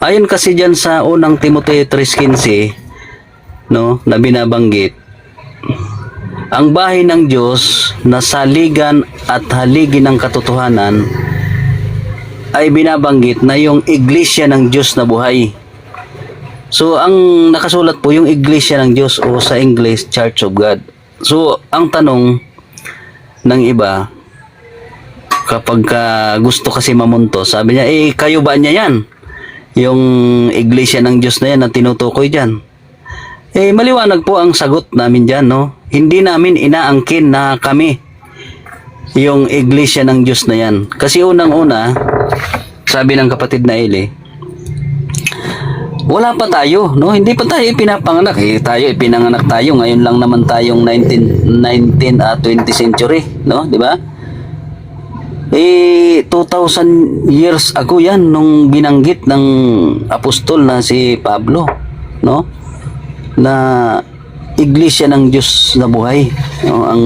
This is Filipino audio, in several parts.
Ayon kasi dyan sa unang Timoteo 3:15, no, na binabanggit, ang bahay ng Diyos na saligan at haligi ng katotohanan ay binabanggit na yung iglesia ng Diyos na buhay. So, ang nakasulat po yung iglesia ng Diyos o sa English, Church of God. So, ang tanong ng iba, kapag gusto kasi mamunto, sabi niya, kayo ba niya yan? Yung iglesia ng Diyos na yan na tinutukoy dyan. Maliwanag po ang sagot namin dyan, no? Hindi namin inaangkin na kami yung iglesia ng Diyos na yan. Kasi unang-una, sabi ng kapatid na Eli, wala pa tayo, no? Hindi pa tayo ipinapanganak. Ipinanganak tayo. Ngayon lang naman tayong 20th century, no? Di ba? 2,000 years ago yan nung binanggit ng apostol na si Pablo, no? Na iglesia ng Diyos na buhay, no? Ang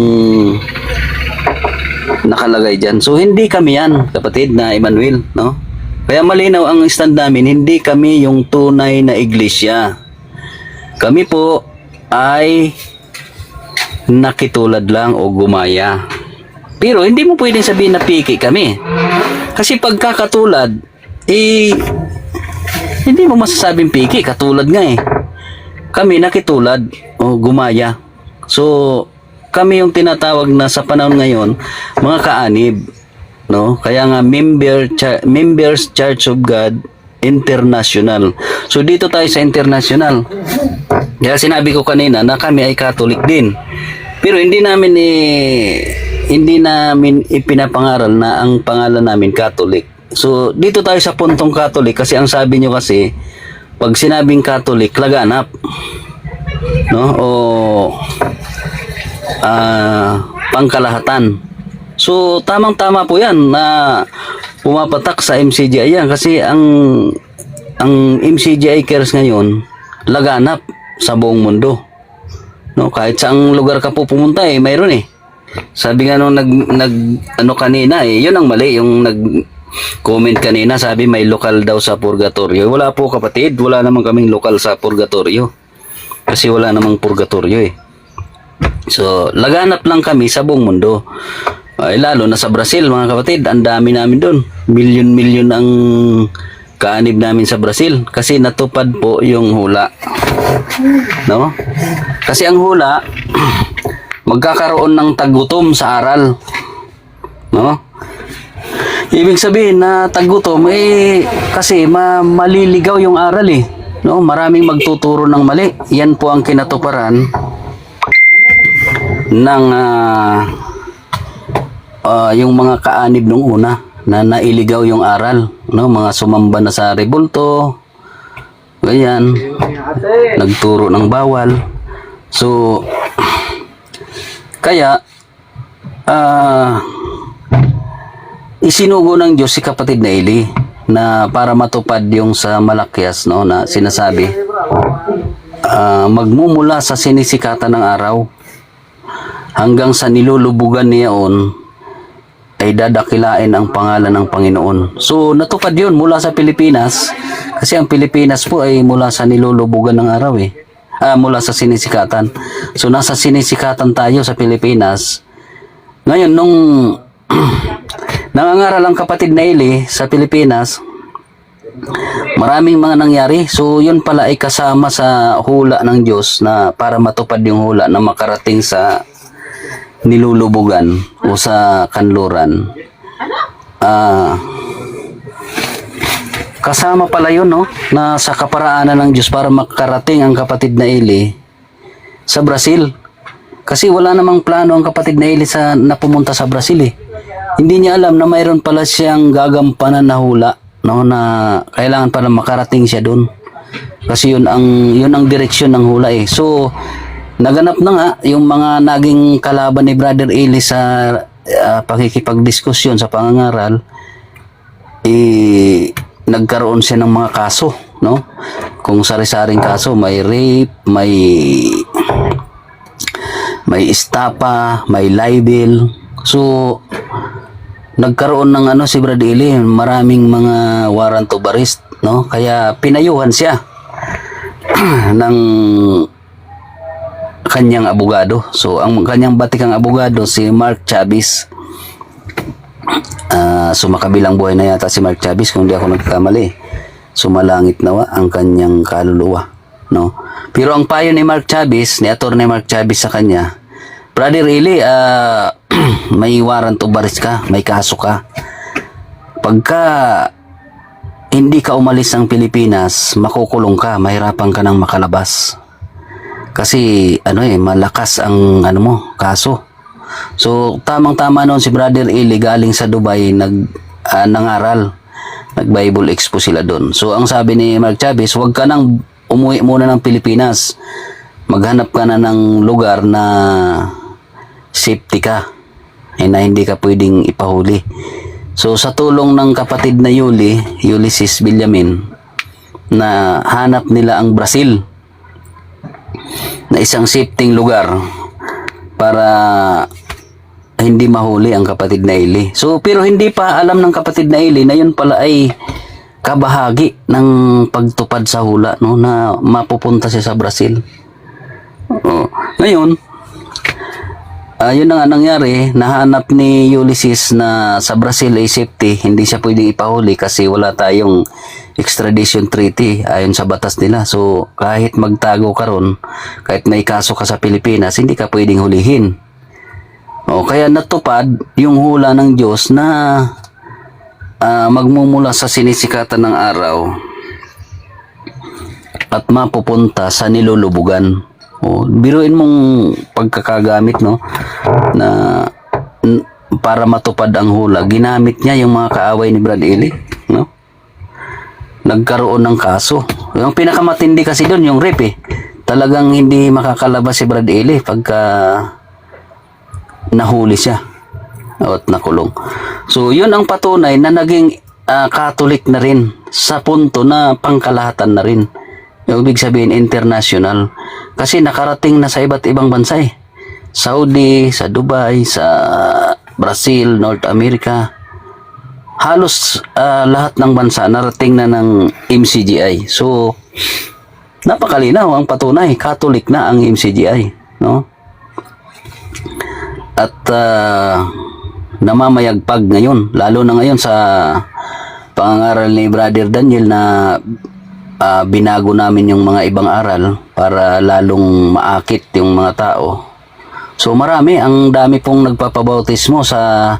nakalagay dyan. So, hindi kami yan, kapatid na Emmanuel, no? Kaya malinaw ang stand namin, hindi kami yung tunay na iglesia. Kami po ay nakitulad lang o gumaya. Pero hindi mo pwedeng sabihin na piki kami. Kasi pagkakatulad, hindi mo masasabing piki, katulad nga eh. Kami nakitulad o gumaya. So, kami yung tinatawag na sa panahon ngayon, mga kaanib. No? Kaya nga, Members Church of God International. So, dito tayo sa international. Kaya sinabi ko kanina na kami ay Catholic din. Pero hindi namin ipinapangaral na ang pangalan namin Catholic. So, dito tayo sa puntong Catholic kasi ang sabi nyo kasi, pag sinabing Catholic, laganap. No? O pangkalahatan. So, tamang-tama po yan na pumapatak sa MCGI yan kasi ang MCGI cares ngayon, laganap sa buong mundo. No? Kahit saang lugar ka po pumunta mayroon eh. Sabi nga nung kanina yun ang mali, yung nag-comment kanina, sabi may lokal daw sa purgatorio. Wala po kapatid, wala namang kaming lokal sa purgatorio. Kasi wala namang purgatorio eh. So, laganap lang kami sa buong mundo. Lalo na sa Brazil mga kapatid, ang dami namin doon. Milyon-milyon ang kaanib namin sa Brazil kasi natupad po yung hula. No? Kasi ang hula magkakaroon ng tagutom sa aral. No? Ibig sabihin na tagutom kasi maliligaw yung aral eh. No? Maraming magtuturo ng mali. Yan po ang kinatuparan ng yung mga kaanib nung una na nailigaw yung aral, no? Mga sumamba na sa rebulto, ganyan, nagturo ng bawal. So, kaya isinugo ng Diyos si kapatid na Eli na para matupad yung sa Malakyas, no, na sinasabi, magmumula sa sinisikatan ng araw hanggang sa nilulubugan niyaon ay dadakilain ang pangalan ng Panginoon. So, natupad yun mula sa Pilipinas kasi ang Pilipinas po ay mula sa nilulubugan ng araw eh. Mula sa sinisikatan. So, nasa sinisikatan tayo sa Pilipinas. Ngayon, nung nangangaral ang kapatid na Eli sa Pilipinas, maraming mga nangyari. So, yun pala ay kasama sa hula ng Diyos na para matupad yung hula na makarating sa nilulubugan o sa kanluran. Kasama pala yun, no? Na sa kaparaanan ng Diyos para makarating ang kapatid na Eli sa Brazil. Kasi wala namang plano ang kapatid na Eli na pumunta sa Brazil eh. Hindi niya alam na mayroon pala siyang gagampanan na hula, no? Na kailangan pala makarating siya doon. Kasi yun ang direksyon ng hula eh. So, naganap na nga yung mga naging kalaban ni Brother Eli sa pakikipagdiskusyon sa pangangaral, nagkaroon siya ng mga kaso, no? Kung sari-saring kaso, may rape, may estapa, may libel. So, nagkaroon ng si Brother Eli, maraming mga warrant of arrest no? Kaya pinayuhan siya ng kanyang abogado. So ang kanyang batikang abogado si Mark Chavez. Sumakabilang buhay na yata si Mark Chavez kung di ako nagkamali. Sumalangit nawa ang kanyang kaluluwa, no? Pero ang payo ni Mark Chavez, ni Attorney Mark Chavez sa kanya, Brother Eli, may warrant of arrest ka, may kaso ka. Pagka hindi ka umalis ng Pilipinas, makukulong ka, mahirapan ka nang makalabas. Kasi malakas ang kaso. So tamang-tama noon si Brother Eli galing sa Dubai nangaral. Nag-Bible Expo sila doon. So ang sabi ni Mark Chavez, huwag ka nang umuwi muna ng Pilipinas. Maghanap ka na ng lugar na safety ka. Na hindi ka pwedeng ipahuli. So sa tulong ng kapatid na Ulysses Villamin, na hanap nila ang Brazil na isang safety lugar para hindi mahuli ang kapatid na Eli. So pero hindi pa alam ng kapatid na Eli na yun pala ay kabahagi ng pagtupad sa hula, no, na mapupunta siya sa Brazil. Ngayon, yun na nga nangyari, nahanap ni Ulysses na sa Brazil ay safety, hindi siya pwedeng ipahuli kasi wala tayong extradition treaty ayon sa batas nila. So kahit magtago ka ron, kahit may kaso ka sa Pilipinas, hindi ka pwedeng hulihin. Kaya natupad yung hula ng Diyos na magmumula sa sinisikatan ng araw at mapupunta sa nilulubugan. Biruin mong pagkakagamit, no, na para matupad ang hula. Ginamit niya yung mga kaaway ni Brad Eli, no? Nagkaroon ng kaso. Yung pinakamatindi kasi doon, yung rape, talagang hindi makakalabas si Brad Eli pagka nahuli siya at nakulong. So yun ang patunay na naging Catholic na rin sa punto na pangkalahatan na rin. Yung ibig sabihin international, kasi nakarating na sa iba't ibang bansa Saudi, sa Dubai, sa Brazil, North America. Halos lahat ng bansa narating na ng MCGI. So napakalinaw ang patunay, Catholic na ang MCGI, no? At namamayagpag ngayon, lalo na ngayon sa pangangaral ni Brother Daniel na binago namin yung mga ibang aral para lalong maakit yung mga tao. So marami, ang dami pong nagpapabautismo. Sa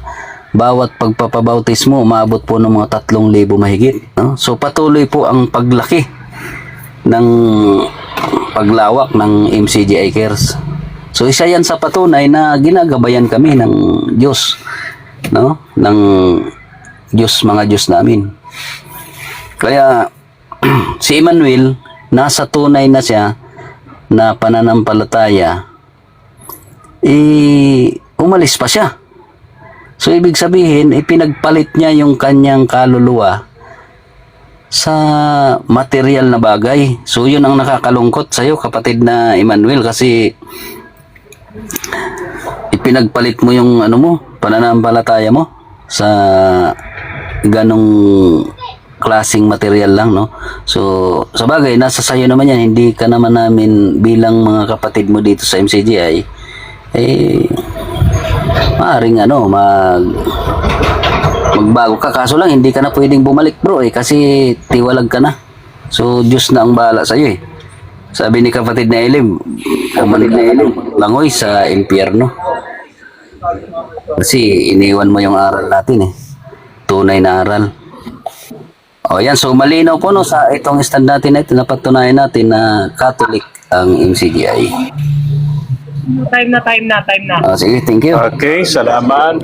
bawat pagpapabautismo, umabot po ng mga 3,000 mahigit, no? So patuloy po ang paglaki ng paglawak ng MCGI Cares. So isa yan sa patunay na ginagabayan kami ng Diyos, no? Ng Diyos, mga Diyos namin. Kaya si Emmanuel, nasa tunay na siya na pananampalataya, umalis pa siya. So ibig sabihin, ipinagpalit niya yung kanyang kaluluwa sa material na bagay. So yun ang nakakalungkot sa'yo, kapatid na Emmanuel, kasi ipinagpalit mo yung pananampalataya mo sa ganong klaseng material lang, no? So sa bagay, nasa sayo naman yan. Hindi ka naman namin bilang mga kapatid mo dito sa MCGI maaaring magbago ka, kaso lang hindi ka na pwedeng bumalik, bro, kasi tiwalag ka na. So Diyos na ang bahala sa iyo. Sabi ni kapatid na Elim, langoy sa impyerno. Kasi iniwan mo yung aral natin tunay na aral. Yan, so malinaw po, no, sa itong stand natin na ito, napatunayan natin na Catholic ang MCGI. Time na. Sige, thank you. Okay, salamat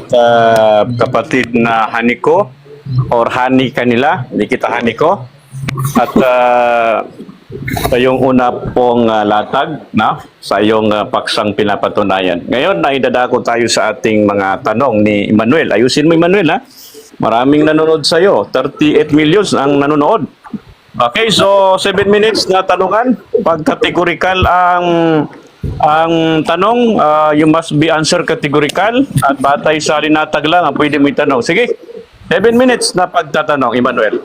kapatid na Haniko or Hani kanila, hindi kita Haniko. At sa iyong una pong latag sa iyong paksang pinapatunayan. Ngayon, naidadako tayo sa ating mga tanong ni Emmanuel. Ayusin mo, Emmanuel, ha? Maraming nanonood sa iyo. 38 million ang nanonood. Okay, so 7 minutes na tanungan. Pag categorical ang tanong, you must be answer categorical at batay sa linatag lang ang pwede mo itanong. Sige, 7 minutes na pagtatanong, Emmanuel.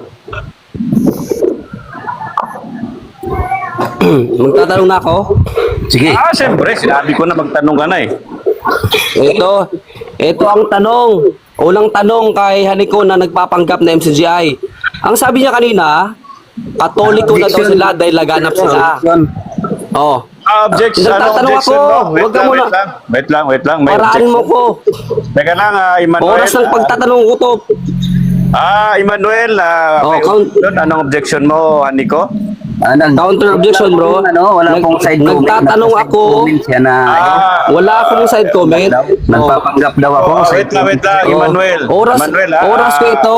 Magtatanong na ako. Sige. Siyempre, sinabi ko na magtanong ka na eh. Ito ang tanong. Unang tanong kay Haniko na nagpapanggap na MCGI. Ang sabi niya kanina, Katoliko na daw sila dahil laganap sila. Oh. Objection, Nagtatanong objection ako. mo. Huwag ka muna. Wait lang. May Paraan objection. mo ko. Teka lang, Emmanuel. Oras ng pagtatanong ko to. Emmanuel, may count. objection. Anong objection mo, Haniko? Counter objection, bro. Wala pong side comment. Nagtatanong ako. Siya na, Wala akong side comment. nagpapanggap daw ako. Wait lang, Emmanuel. Emmanuel, Oras ko ito.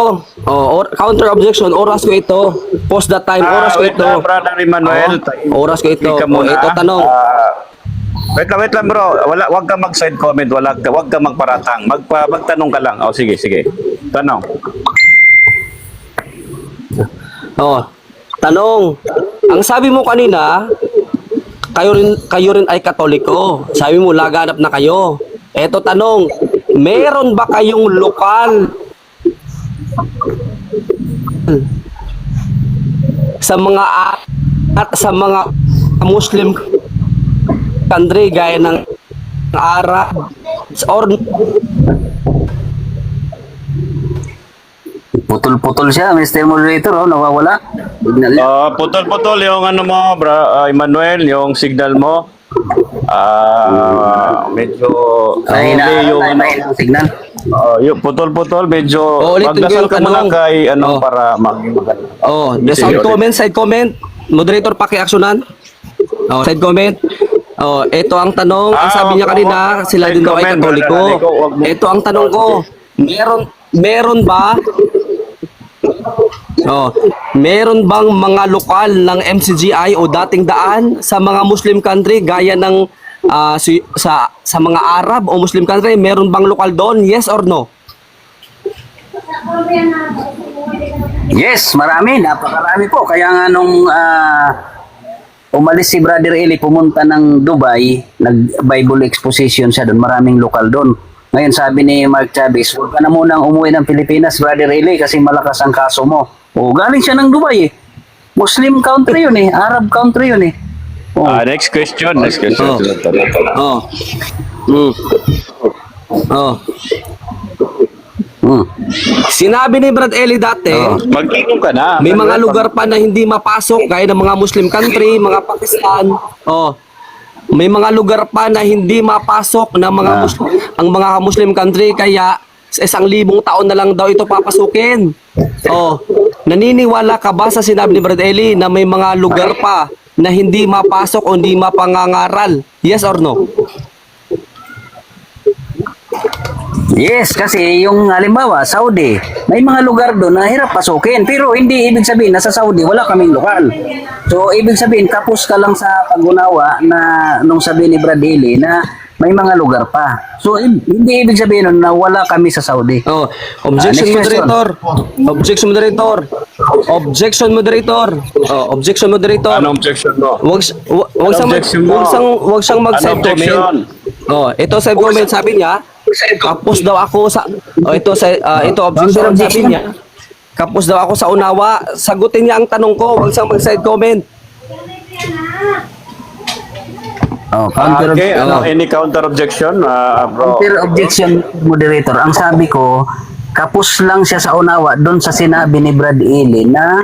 Counter objection, oras ko ito. Post that time, oras ko wait ito. lang, brother Emmanuel. Oras ko ito. Hindi ka muna. Ito tanong. Wait lang, bro. Wag ka mag-side comment. Wag ka magparatang. Magtanong ka lang. Sige. Tanong. Tanong. Ang sabi mo kanina, kayo rin ay Katoliko. Sabi mo laganap na kayo. Eto tanong, meron ba kayong lokal sa mga Muslim country gaya ng Arab or Putol-putol siya, Mr. Moderator, nawawala. Signal niya. Putol-putol yung ano mo, Emmanuel, yung signal mo. Medyo Mahina yung ang signal. yung putol-putol, medyo Ulitin ko magdasal yung ka muna tanong. kay para maging maganda. side comment. Moderator, paki-actionan. Side comment. Ito ang tanong. Ang sabi niya kanina, sila din daw ay comment, Katoliko. brother Nico, wag mo- Ito ang tanong ko. Meron ba? Meron bang mga lokal ng MCGI o dating daan sa mga Muslim country gaya ng sa mga Arab o Muslim country? Meron bang lokal doon? Yes or no? Yes, napakarami po. Kaya nga nung umalis si Brother Eli, pumunta ng Dubai, nag-Bible exposition siya doon, maraming lokal doon. Ngayon sabi ni Mark Chavez, huwag ka na munang umuwi ng Pilipinas, Brother Eli, kasi malakas ang kaso mo. Galing siya ng Dubai eh. Muslim country yun eh, Arab country yun eh. Next question. Sinabi ni Brad Eli dati, Mag-inom ka na. may mga lugar pa na hindi mapasok gaya ng mga Muslim country, mga Pakistan. May mga lugar pa na hindi mapasok ng mga ang mga Muslim country kaya sa 1,000 taon na lang daw ito papasukin. Naniniwala ka ba sa sinabi ni Brad Eli na may mga lugar pa na hindi mapasok o hindi mapangangaral? Yes or no? Yes, kasi yung halimbawa, Saudi, may mga lugar doon na hirap pasukin. Pero hindi ibig sabihin na sa Saudi wala kaming lokal. So, ibig sabihin, kapos ka lang sa pag-unawa na nung sabi ni Brad Eli na may mga lugar pa. So, hindi ibig sabihin nun na wala kami sa Saudi. Objection Next question. moderator. Objection moderator. Objection moderator. Objection moderator. Anong objection mo? Wag objection mo? siyang mag-side Ano objection? comment. Ito side comment sabi niya, kapos daw ako sa ito objection sabi niya. Kapos daw ako sa unawa. Sagutin niya ang tanong ko, wag siyang mag-side comment. Counter Okay, any counter objection, bro? Counter objection, moderator. Ang sabi ko, kapos lang siya sa unawa doon sa sinabi ni Brad Eli na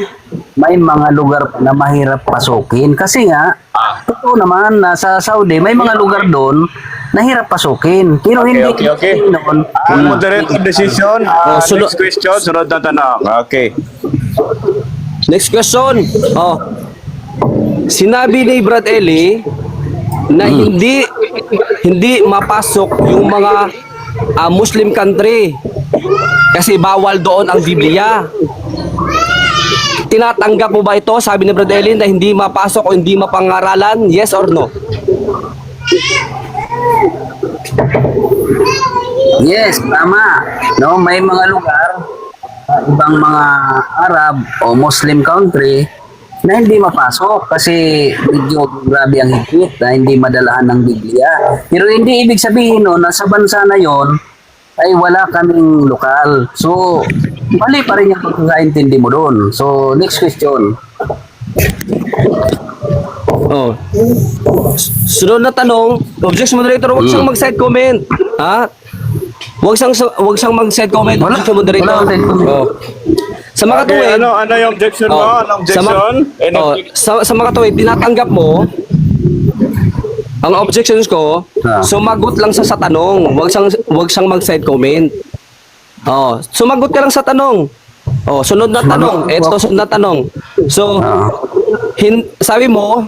may mga lugar na mahirap pasukin. Kasi nga, totoo naman na sa Saudi, may mga lugar doon na hirap pasukin. Pero hindi Okay. noon. Moderator decision. Next question, sunod na tanong. Okay. Next question. Sinabi ni Brad Eli na hindi mapasok yung mga Muslim country kasi bawal doon ang Biblia. Tinatanggap mo ba ito? Sabi ni Brad Eli na hindi mapasok o hindi mapangaralan? Yes or no? Yes, tama. No, may mga lugar, ibang mga Arab o Muslim country na hindi mapasok kasi medyo grabe ang higpit na hindi madalahan ng Biblia. Pero hindi ibig sabihin no, na sa bansa na yon ay wala kaming lokal. So, mali pa rin yung pagkakaintindi mo doon. So, next question. Oh. Sunod na tanong, objection moderator, huwag siyang mag-side comment. Ha? Huwag siyang mag-side comment, objection moderator. Wala akong side comment. Oh. Sa mga Okay, tuwid, ano yung objection mo? Oh. Anong objection? sa mga tuwid, tinatanggap mo ang objections ko, Ah. sumagot lang sa tanong. Huwag siyang mag-side comment. Oh, sumagot ka lang sa tanong. Oh, sunod na tanong. Ito sunod na tanong. So, Ah. sabi mo,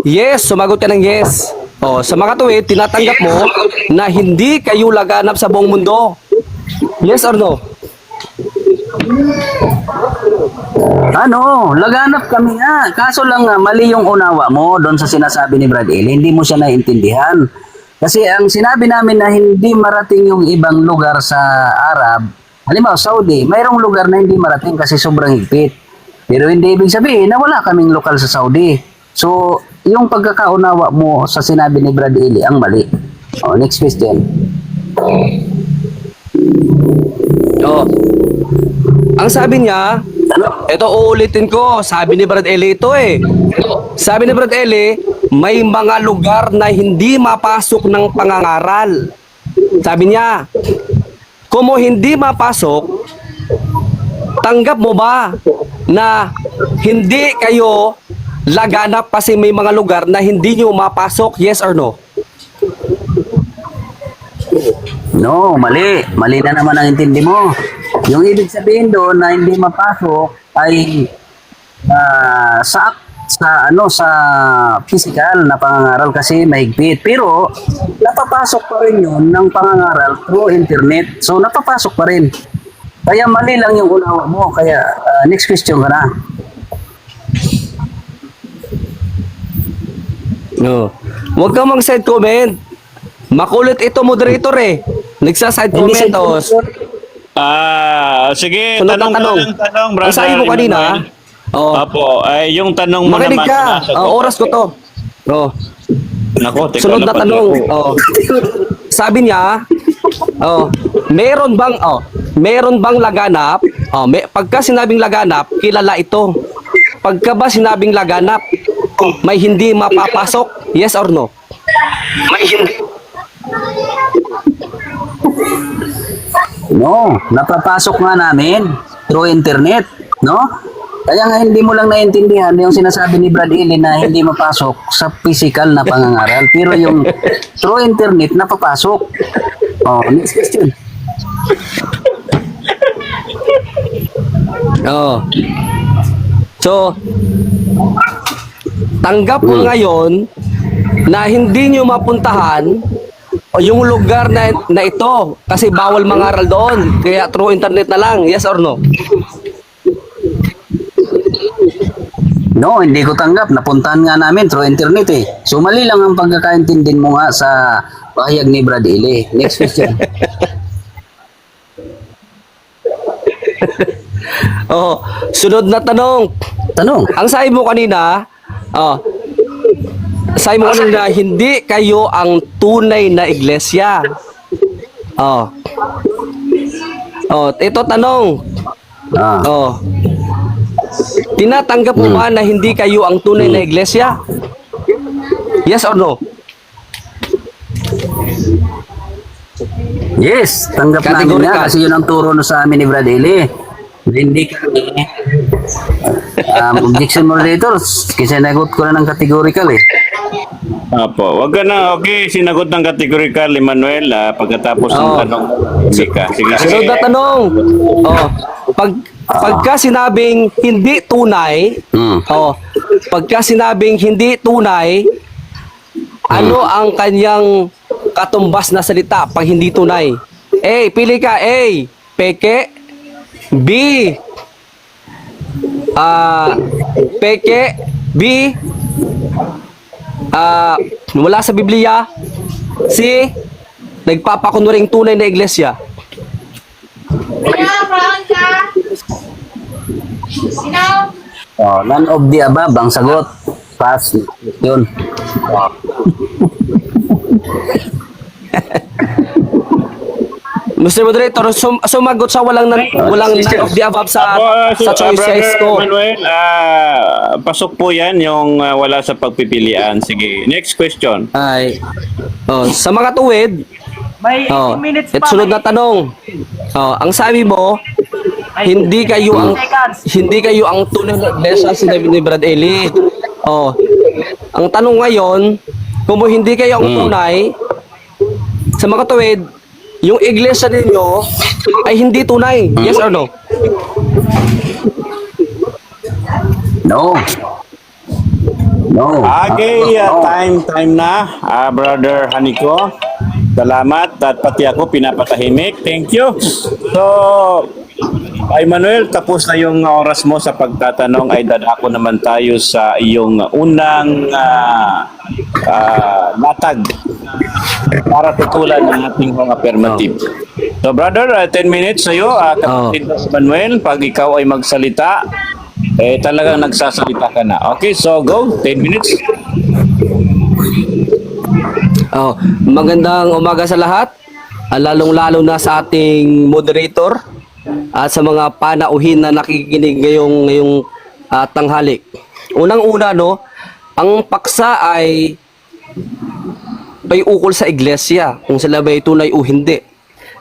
yes, sumagot ka ng yes. Oh, sa mga tuwid, tinatanggap mo na hindi kayo laganap sa buong mundo. Yes or no? Ano, laganap kami nga. Kaso lang nga, mali yung unawa mo doon sa sinasabi ni Brad Eli. Hindi mo siya naiintindihan. Kasi ang sinabi namin na hindi marating yung ibang lugar sa Arab, halimbawa Saudi, mayroong lugar na hindi marating kasi sobrang higpit. Pero hindi ibig sabihin na wala kaming lokal sa Saudi. So, yung pagkakaunawa mo sa sinabi ni Brad Eli ang mali. Oh, next question. Oh. Ang sabi niya, ito uulitin ko, sabi ni Brad Eli ito eh. Sabi ni Brad Eli, may mga lugar na hindi mapasok ng pangangaral. Sabi niya, kung mo hindi mapasok, tanggap mo ba na hindi kayo laganap kasi may mga lugar na hindi nyo mapasok? Yes or no? No, mali. Mali na naman ang intindi mo. Yung ibig sabihin doon na hindi mapasok ay sa physical na pangangaral kasi mahigpit. Pero napapasok pa rin yun ng pangangaral through internet. So napapasok pa rin. Kaya mali lang yung unawa mo. Kaya next question ka na. No. Huwag kang mag-side comment. Makulit ito, moderator eh. Nagsa-side Hindi comment. sa- Oh. Sige, Sunod na tanong tanong. tanong, Ang brother. sabi mo kanina, oh, Apo, ay yung tanong mo makinig naman. ka. sinasagot. Oras ko to. Oh. Nako, teka Sunod na lang, tanong. Padre. Oh. Sabi niya, meron bang laganap? Pagka sinabing laganap, kilala ito. Pagka ba sinabing laganap, may hindi mapapasok? Yes or no? May hindi. No, napapasok nga namin through internet, no? Kaya nga hindi mo lang naiintindihan yung sinasabi ni Brad Eli na hindi mapasok sa physical na pangangaral. Pero yung through internet, napapasok. Oh, next question. Oh. So, tanggap mo ngayon na hindi nyo mapuntahan o yung lugar na ito kasi bawal mangaral doon. Kaya through internet na lang. Yes or no? No, hindi ko tanggap. Napuntahan nga namin through internet eh. So mali lang ang pagkakaintindin mo nga sa pahayag ni Brad Eli. Next question. Oh, sunod na tanong. Tanong. Ang sabi mo kanina, sabi mo kanina, hindi kayo ang tunay na iglesia. Oh. Oh, ito tanong. Ah. Oh. Tinatanggap mo ba na hindi kayo ang tunay na iglesia? Yes or no? Yes, tanggap namin Categorical. nga kasi yun ang turo no sa amin ni Brad Eli. Hindi kami objection moderator, kasi nagot ko na ng categorical eh. Apo, wag ka na. Okay, sinagot ng categorical, Emmanuel. Pagkatapos ng Oo. tanong, hindi ka. Sige, Sunod na tanong. Oh, pagka sinabing hindi tunay, pagka sinabing hindi tunay, ano ang kanyang katumbas na salita pag hindi tunay? A, pili ka. A, peke. B, peke. B, wala sa Biblia. C, nagpapakunwaring tunay na iglesia. Oh, none of the above ang sagot. Pass. Yun. Mr. Moderator, sumagot siya walang none of the above sa choices ko. Manuel, pasok po yan yung wala sa pagpipilian. Sige, next question. Ay, sa mga tuwid, May 18 minutes at pa. sunod na tanong. Ang sabi mo, hindi kayo ang tunay na iglesia, sinabi ni Brad Eli. Ang tanong ngayon, kung hindi kayo ang tunay, sa mga tuwid, yung iglesia ninyo ay hindi tunay. Yes or no? No. No. Okay, time na, Brother Haniko. Salamat at pati ako pinapatahimik. Thank you. So, ay Manuel, tapos na yung oras mo sa pagtatanong. Ay dadako naman tayo sa iyong unang latag para tutulan ng ating mga affirmative. So brother, 10 minutes sa'yo. Kapatid na si Manuel, pag ikaw ay magsalita, talagang nagsasalita ka na. Okay, so go. 10 minutes. Magandang umaga sa lahat, lalong-lalo na sa ating moderator at sa mga panauhin na nakikinig ngayong tanghali. Unang-una, ang paksa ay ukol sa iglesia, kung sila ba tunay o hindi.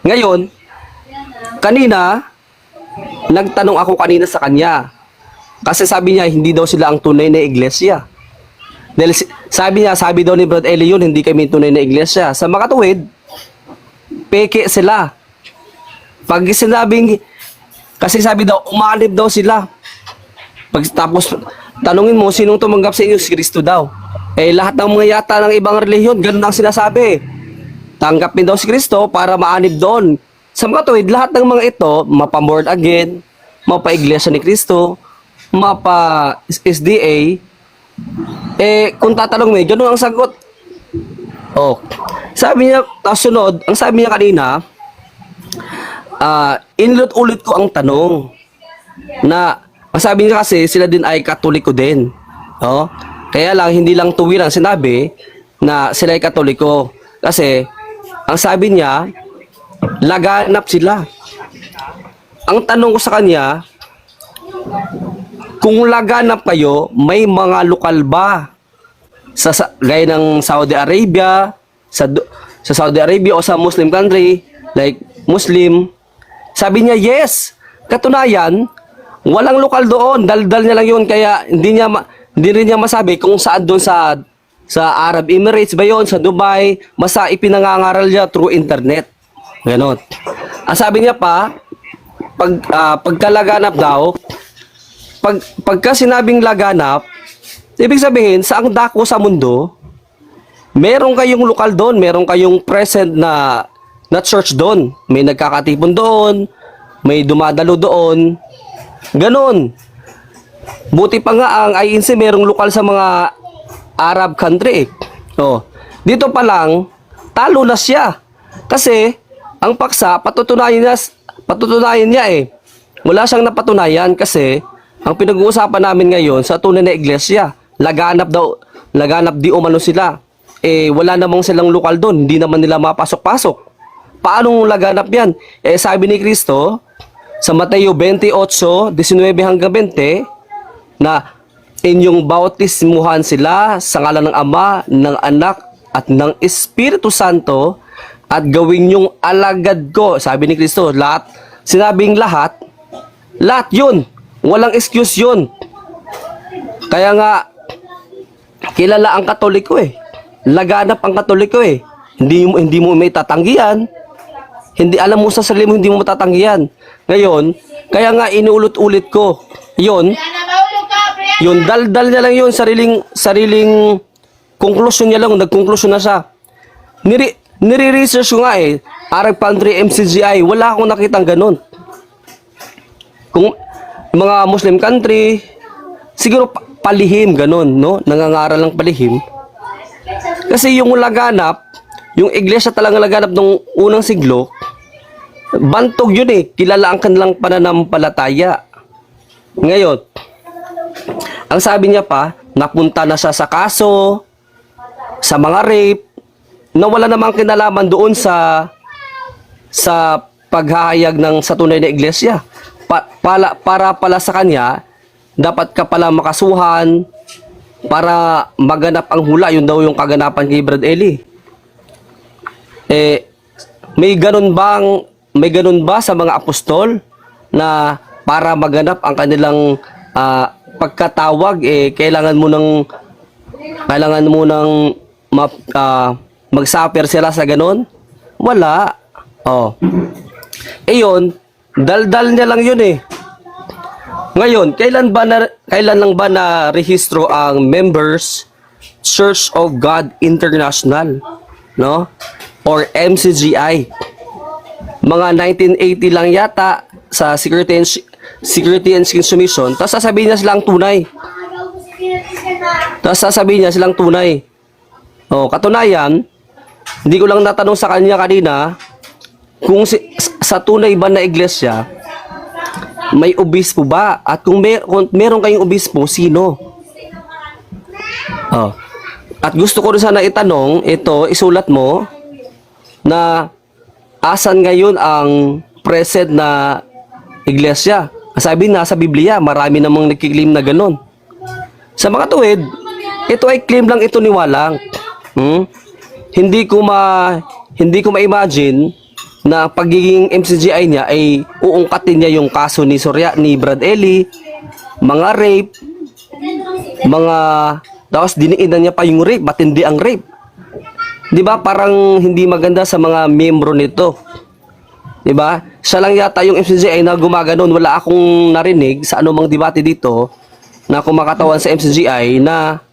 Ngayon, kanina, nagtanong ako kanina sa kanya, kasi sabi niya hindi daw sila ang tunay na iglesia. Dahil sabi daw ni Brad Eli yun, hindi kami tunay na iglesia. Sa mga tuwid, peke sila. Pag sinabing, kasi sabi daw, umanib daw sila. Tapos, tanungin mo, sinong tumanggap sa inyo? Si Kristo daw. Lahat ng mga yata ng ibang relihiyon, ganun ang sinasabi. Tanggapin daw si Kristo para maanib doon. Sa mga tuwid, lahat ng mga ito, mapa-born again, mapa-iglesia ni Kristo, mapa-SDA, kung tatanong mo, ganun ang sagot. Sabi niya, sunod, ang sabi niya kanina, inulit-ulit ko ang tanong na, ang sabi niya kasi, sila din ay Katoliko din. Kaya lang, hindi lang tuwirang sinabi na sila ay Katoliko. Kasi, ang sabi niya, laganap sila. Ang tanong ko sa kanya, kung laganap kayo, may mga lokal ba gaya ng Saudi Arabia, sa Saudi Arabia o sa Muslim country, like Muslim? Sabi niya, yes. Katunayan, walang lokal doon. Daldal niya lang yun, kaya hindi rin niya masabi kung saan doon sa Arab Emirates ba yun, sa Dubai, basta ipinangangaral niya through internet. Ganon. Ang sabi niya pa, pagkalaganap daw, pagka sinabing laganap, ibig sabihin, sa ang dako sa mundo, meron kayong lokal doon, meron kayong present na church doon. May nagkakatipon doon, may dumadalo doon. Ganon. Buti pa nga ang INC merong lokal sa mga Arab country. Dito pa lang, talo na siya. Kasi, ang paksa, patutunayan niya Wala siyang napatunayan kasi, ang pinag-uusapan namin ngayon sa tunay na iglesia, laganap di umano sila. Wala namang silang lokal doon, hindi naman nila mapasok-pasok. Paano laganap yan? Sabi ni Kristo, sa Mateo 28, 19 hanggang 20, na inyong bautismuhan sila sa ngalan ng Ama, ng Anak, at ng Espiritu Santo, at gawin yung alagad ko. Sabi ni Kristo, lahat, sinabing lahat yun. Walang excuse yun. Kaya nga, kilala ang Katoliko Laganap ang Katoliko Hindi mo may tatanggihan. Hindi, alam mo sa sarili mo, hindi mo matatanggihan. Ngayon, kaya nga inuulit-ulit ko. Yun, daldal niya lang yun, sariling conclusion niya lang, nag-conclusion na siya. Nire-research ko nga Arab country, MCGI, wala akong nakitang ganun. Kung mga Muslim country, siguro palihim, ganun, nangangaral ng palihim. Kasi yung laganap, yung iglesia talagang laganap ng unang siglo, bantog yun kilala ang kanilang pananampalataya. Ngayon, ang sabi niya pa, napunta na siya sa kaso, sa mga rape, na wala namang kinalaman doon sa paghahayag ng sa tunay na iglesia. Para pala sa kanya, dapat ka pala makasuhan para maganap ang hula. Yun daw yung kaganapan kay Brad Eli. May ganun ba sa mga apostol na para maganap ang kanilang pagkatawag, kailangan mo nang mag-suffer sila sa ganun? Wala. Yun, daldal niya lang yun eh. Ngayon, kailan lang ba na rehistro ang members Church of God International, no? Or MCGI? Mga 1980 lang yata sa Security and Exchange Commission. Tapos sasabihin niya silang tunay. Katunayan, hindi ko lang natanong sa kanya kanina kung sa tunay ba na iglesia may obispo ba? At kung meron kayong obispo, sino? At gusto ko rin sana itanong, isulat mo na asan ngayon ang present na iglesia. Sabi na sa Biblia, marami namang nagkiklaim na ganon. Sa mga tuwid, ito ay claim lang ito ni Walang. Hindi ko ma-imagine na pagiging MCGI niya ay uungkatin niya yung kaso ni Brad Eli, mga rape, tapos diniinan niya pa yung rape, matindi ang rape. 'Di ba? Parang hindi maganda sa mga miyembro nito. 'Di ba? Siya lang yata yung MCGI na gumaganon. Wala akong narinig sa anumang debate dito na kumakatawan sa MCGI na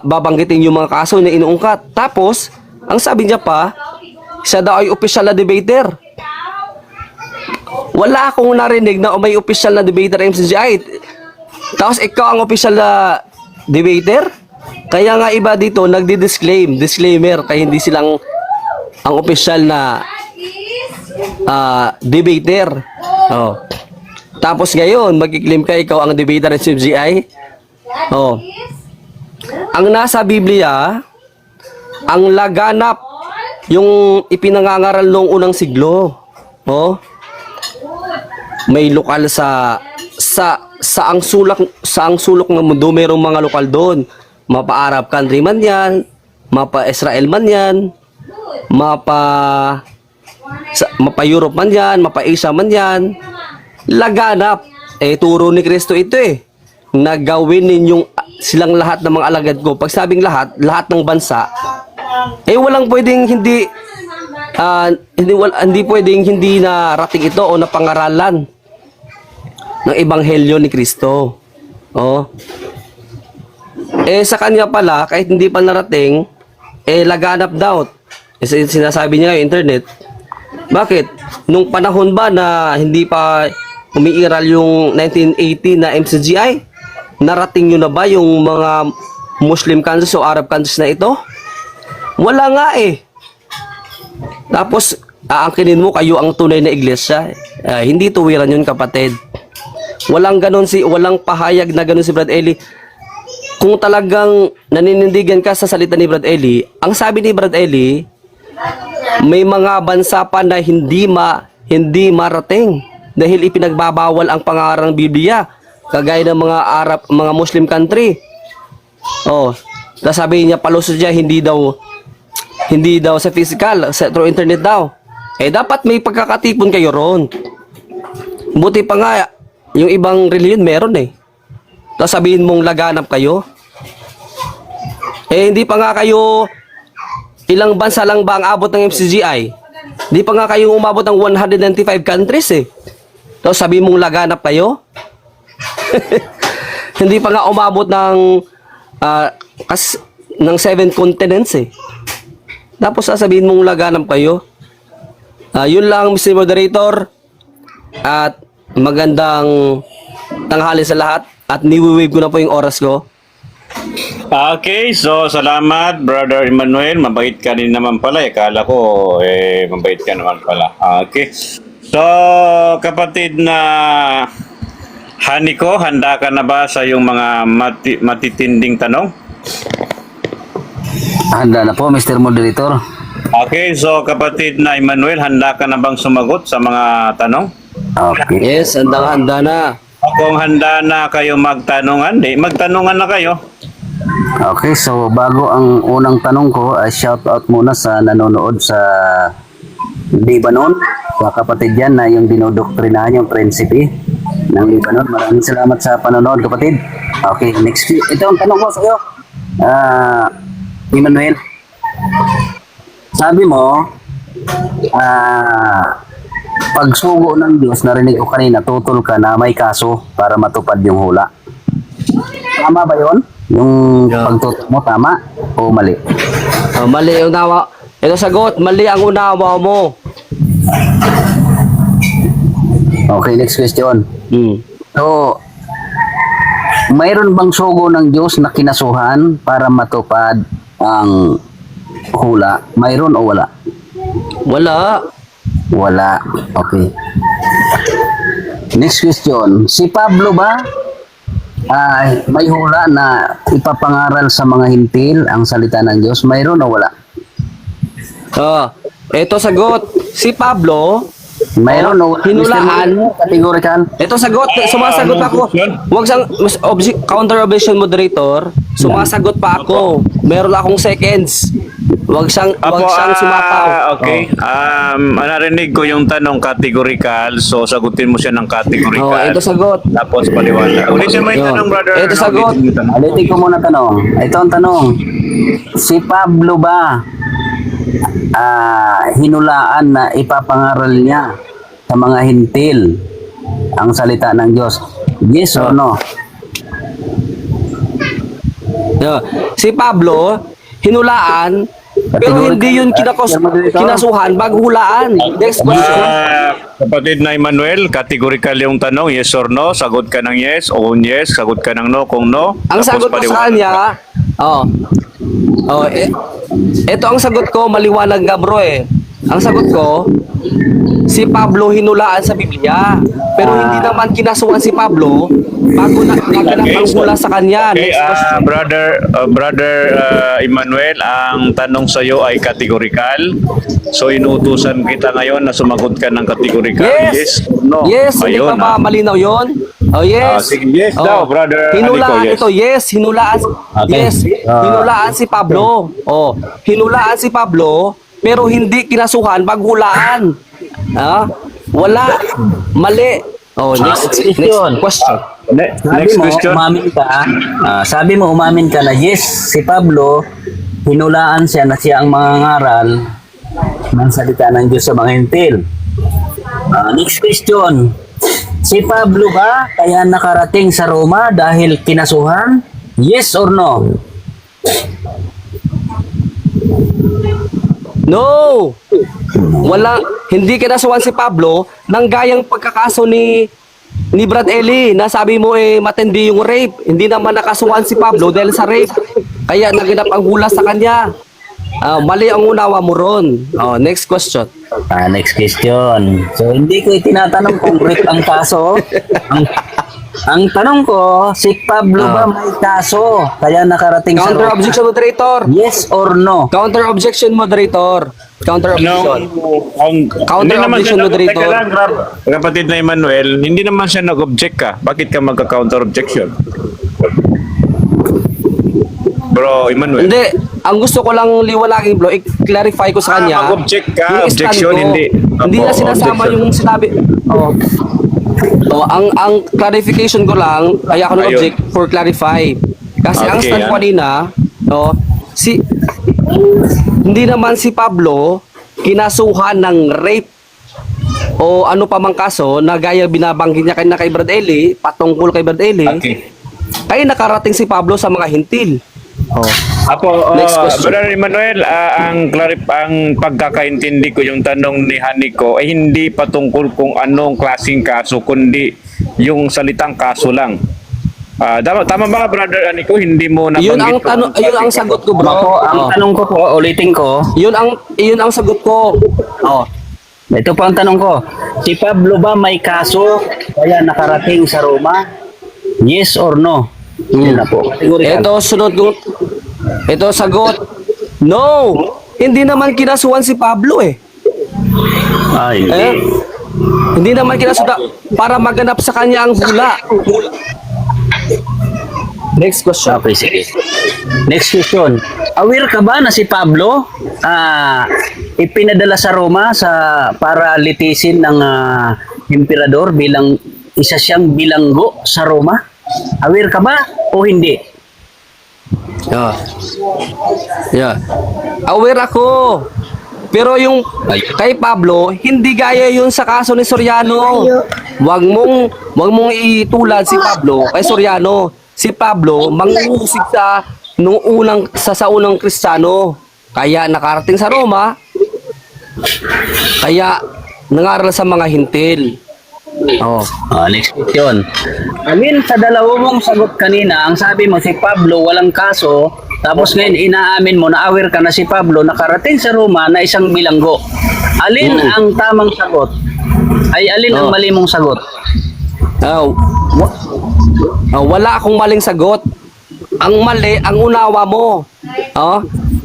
babanggitin yung mga kaso na inuungkat. Tapos, ang sabi niya pa, siya daw ay official na debater. Wala akong narinig na may official na debater MCGI. Tapos ikaw ang official na debater? Kaya nga iba dito disclaimer, kaya hindi silang ang official na debater. Tapos ngayon, magkiklaim ka ikaw ang debater ng MCGI? Ang nasa Biblia, ang laganap, yung ipinangangaral noong unang siglo. May lokal sa ang sulok ng mundo, mayroong mga lokal doon. Mapa-Arab country man yan, mapa-Israel man yan, mapa-Europe man yan, mapa-Asia man yan. Laganap. Turo ni Kristo ito na gawin ninyong silang lahat ng mga alagad ko. Pag sabing lahat ng bansa, walang pwedeng hindi pwedeng hindi na rating ito o napangaralan ng ebanghelyo ni Kristo. Sa kanya pala, kahit hindi pa narating, laganap daw. Sinasabi niya ngayon, internet. Bakit? Nung panahon ba na hindi pa umiiral yung 1980 na MCGI, narating nyo na ba yung mga Muslim countries o Arab countries na ito? Wala nga Tapos, aangkinin mo kayo ang tunay na iglesia. Hindi tuwiran yun, kapatid. Walang pahayag na ganon si Brad Eli. Kung talagang naninindigan ka sa salita ni Brad Eli, ang sabi ni Brad Eli, may mga bansa pa na hindi marating dahil ipinagbabawal ang pangarang Biblia, kagaya ng mga Arab, mga Muslim country. Sabihin niya, palusot niya, hindi daw sa physical, through internet daw. Dapat may pagkakatipon kayo ron. Buti pa nga, yung ibang reliyon meron Tapos sabihin mong laganap kayo. Hindi pa nga kayo, ilang bansa lang ba ang abot ng MCGI? Hindi pa nga kayo umabot ng 195 countries Tapos sabihin mong laganap kayo? Hindi pa nga umabot ng 7 continents Tapos sasabihin mong laganap kayo. Yun lang, Mr. Moderator. At magandang tanghali sa lahat. At niwi-wave ko na po yung oras ko. Okay, so salamat, Brother Emmanuel. Mabait ka din naman pala. Kala ko, mabait ka naman pala. Okay. So, kapatid na Haniko, handa ka na ba sa iyong mga matitinding tanong? Handa na po, Mr. Moderator. Okay, so kapatid na Emmanuel, handa ka na bang sumagot sa mga tanong? Okay. Yes, handang-handa na. Kung handa na kayo magtanungan, magtanungan na kayo. Okay, so bago ang unang tanong ko, ay shout out muna sa nanonood sa Lebanon, sa kapatid yan na yung dinodoktrinahan yung prinsipe ng Lebanon. Maraming salamat sa panonood, kapatid. Okay, next. Ito ang tanong ko sa iyo. Emmanuel, sabi mo, pagsugo ng Diyos, narinig ko kanina, tutol ka na may kaso para matupad yung hula. Tama ba yun? Yung pagtutol mo, tama o mali? Mali ang unawa. Ito sagot, mali ang unawa mo. Okay, next question. Hmm. So, mayroon bang sugo ng Diyos na kinasuhan para matupad ang hula? Mayroon o wala? Wala. Wala. Okay. Next question. Si Pablo ba ay may hula na ipapangaral sa mga hintil ang salita ng Diyos? Mayroon o wala? Ito sagot, si Pablo, Mayroon o wala? hinulaan. Categorical. Ito sagot, sumasagot ako. Huwag sang counter objection moderator, sumasagot pa ako. Meron akong seconds. Huwag siyang sumapaw. Okay. Narinig ko yung tanong categorical, so sagutin mo siya ng categorical. Ito sagot. Tapos paliwanag. Ulitin mo yung tanong, brother. Ito sagot. Ulitin mo yung tanong. Ulitin ko muna tanong. Ito ang tanong. Si Pablo ba hinulaan na ipapangaral niya sa mga hintil ang salita ng Diyos? Yes or no? Si Pablo, hinulaan, pero hindi yun kinasuhan bago hulaan. Next question. Kapatid na Emmanuel, categorical yung tanong, yes or no? Sagot ka ng yes, o kung yes, sagot ka ng no, kung no. Ang Tapos sagot ko sa paliwanag. kanya, ito ang sagot ko, maliwanag nga bro eh. Ang sagot ko, si Pablo hinulaan sa Biblia. Pero hindi naman kinasuhan si Pablo bago naganap ang hula sa kanya. Okay, Next question. brother Emmanuel, ang tanong sa iyo ay categorical. So inuutusan kita ngayon na sumagot ka ng categorical. Yes! No. Yes, hindi Ayun, pa ba malinaw yun? Oh, yes. sige, yes daw, brother. Hinulaan Aliko, yes. ito, yes. Hinulaan, yes. Hinulaan si Pablo. Hinulaan si Pablo, pero hindi kinasuhan pag hulaan. Wala. Mali. Next question. Next question. Sabi mo umamin ka na yes, si Pablo hinulaan siya na siya ang mangangaral ng salita ng Diyos sa mga hintil. Next question. Si Pablo ba kaya nakarating sa Roma dahil kinasuhan? Yes or no? No! Wala, hindi kinasuhan si Pablo ng gayang pagkakaso ni Brad Eli na sabi mo matindi yung rape. Hindi naman nakasuhan si Pablo dahil sa rape. Kaya naganap ang hula sa kanya. Mali ang unawa mo ron. Next question. Next question. So hindi ko itinatanong kung rape ang kaso. Ang tanong ko, si Pablo ba may kaso kaya nakarating sa Counter Roma? objection moderator. Yes or no? Counter objection moderator. Counter objection. Counter objection moderator. Teka lang, kapatid na Emmanuel, hindi naman siya nag-object ka. Bakit ka magka-counter objection? Bro, Emmanuel. Hindi, ang gusto ko lang liwanagin bro, i-clarify ko sa kanya. Mag-object ka, yung stand objection, ko. hindi. Hindi na sinasama Objection. yung sinabi. Ang clarification ko lang, ay ako nag-object for clarify. Kasi ang Okay, stand ko kanina, hindi naman si Pablo kinasuhan ng rape o ano pa mang kaso na gaya binabanggit niya kay Brad Eli, patungkol kay Brad Eli, Okay. ay nakarating si Pablo sa mga hintil. Next question. Brother Emmanuel, ang pagkakaintindi ko yung tanong ni Haniko ay hindi patungkol kung anong klaseng kaso, kundi yung salitang kaso lang. Tama ba, Brother Haniko? Hindi mo nabanggit. Yun ang sagot ko, bro. Ang tanong ko po, ulitin ko. Yun ang sagot ko. Ito po ang tanong ko. Si Pablo ba may kaso kaya nakarating sa Roma? Yes or no? Yun na po. Categorical. Ito sunod ko. Ito sagot. No. hindi naman kinasuhan si Pablo eh. Ay, Eh? Hindi naman kinasuhan para maganap sa kanya ang hula. Next question. Okay, sige. Next question. Aware ka ba na si Pablo ipinadala sa Roma para litisin ng emperador bilang isa siyang bilanggo sa Roma? Aware ka ba o hindi? Yeah. Aware ako. Pero yung kay Pablo, hindi gaya yun sa kaso ni Soriano. Wag mong itulad si Pablo kay Soriano. Si Pablo mangungusig sa unang Kristiyano. Kaya nakarating sa Roma. Kaya nangaral sa mga hintil. Oh. Next question. Alin sa dalawa mong sagot kanina, ang sabi mo si Pablo walang kaso, tapos ngayon inaamin mo na aware ka na si Pablo nakarating sa Roma na isang bilanggo. Alin ang tamang sagot? Ay alin ang mali mong sagot? Wala akong maling sagot. Ang mali, ang unawa mo.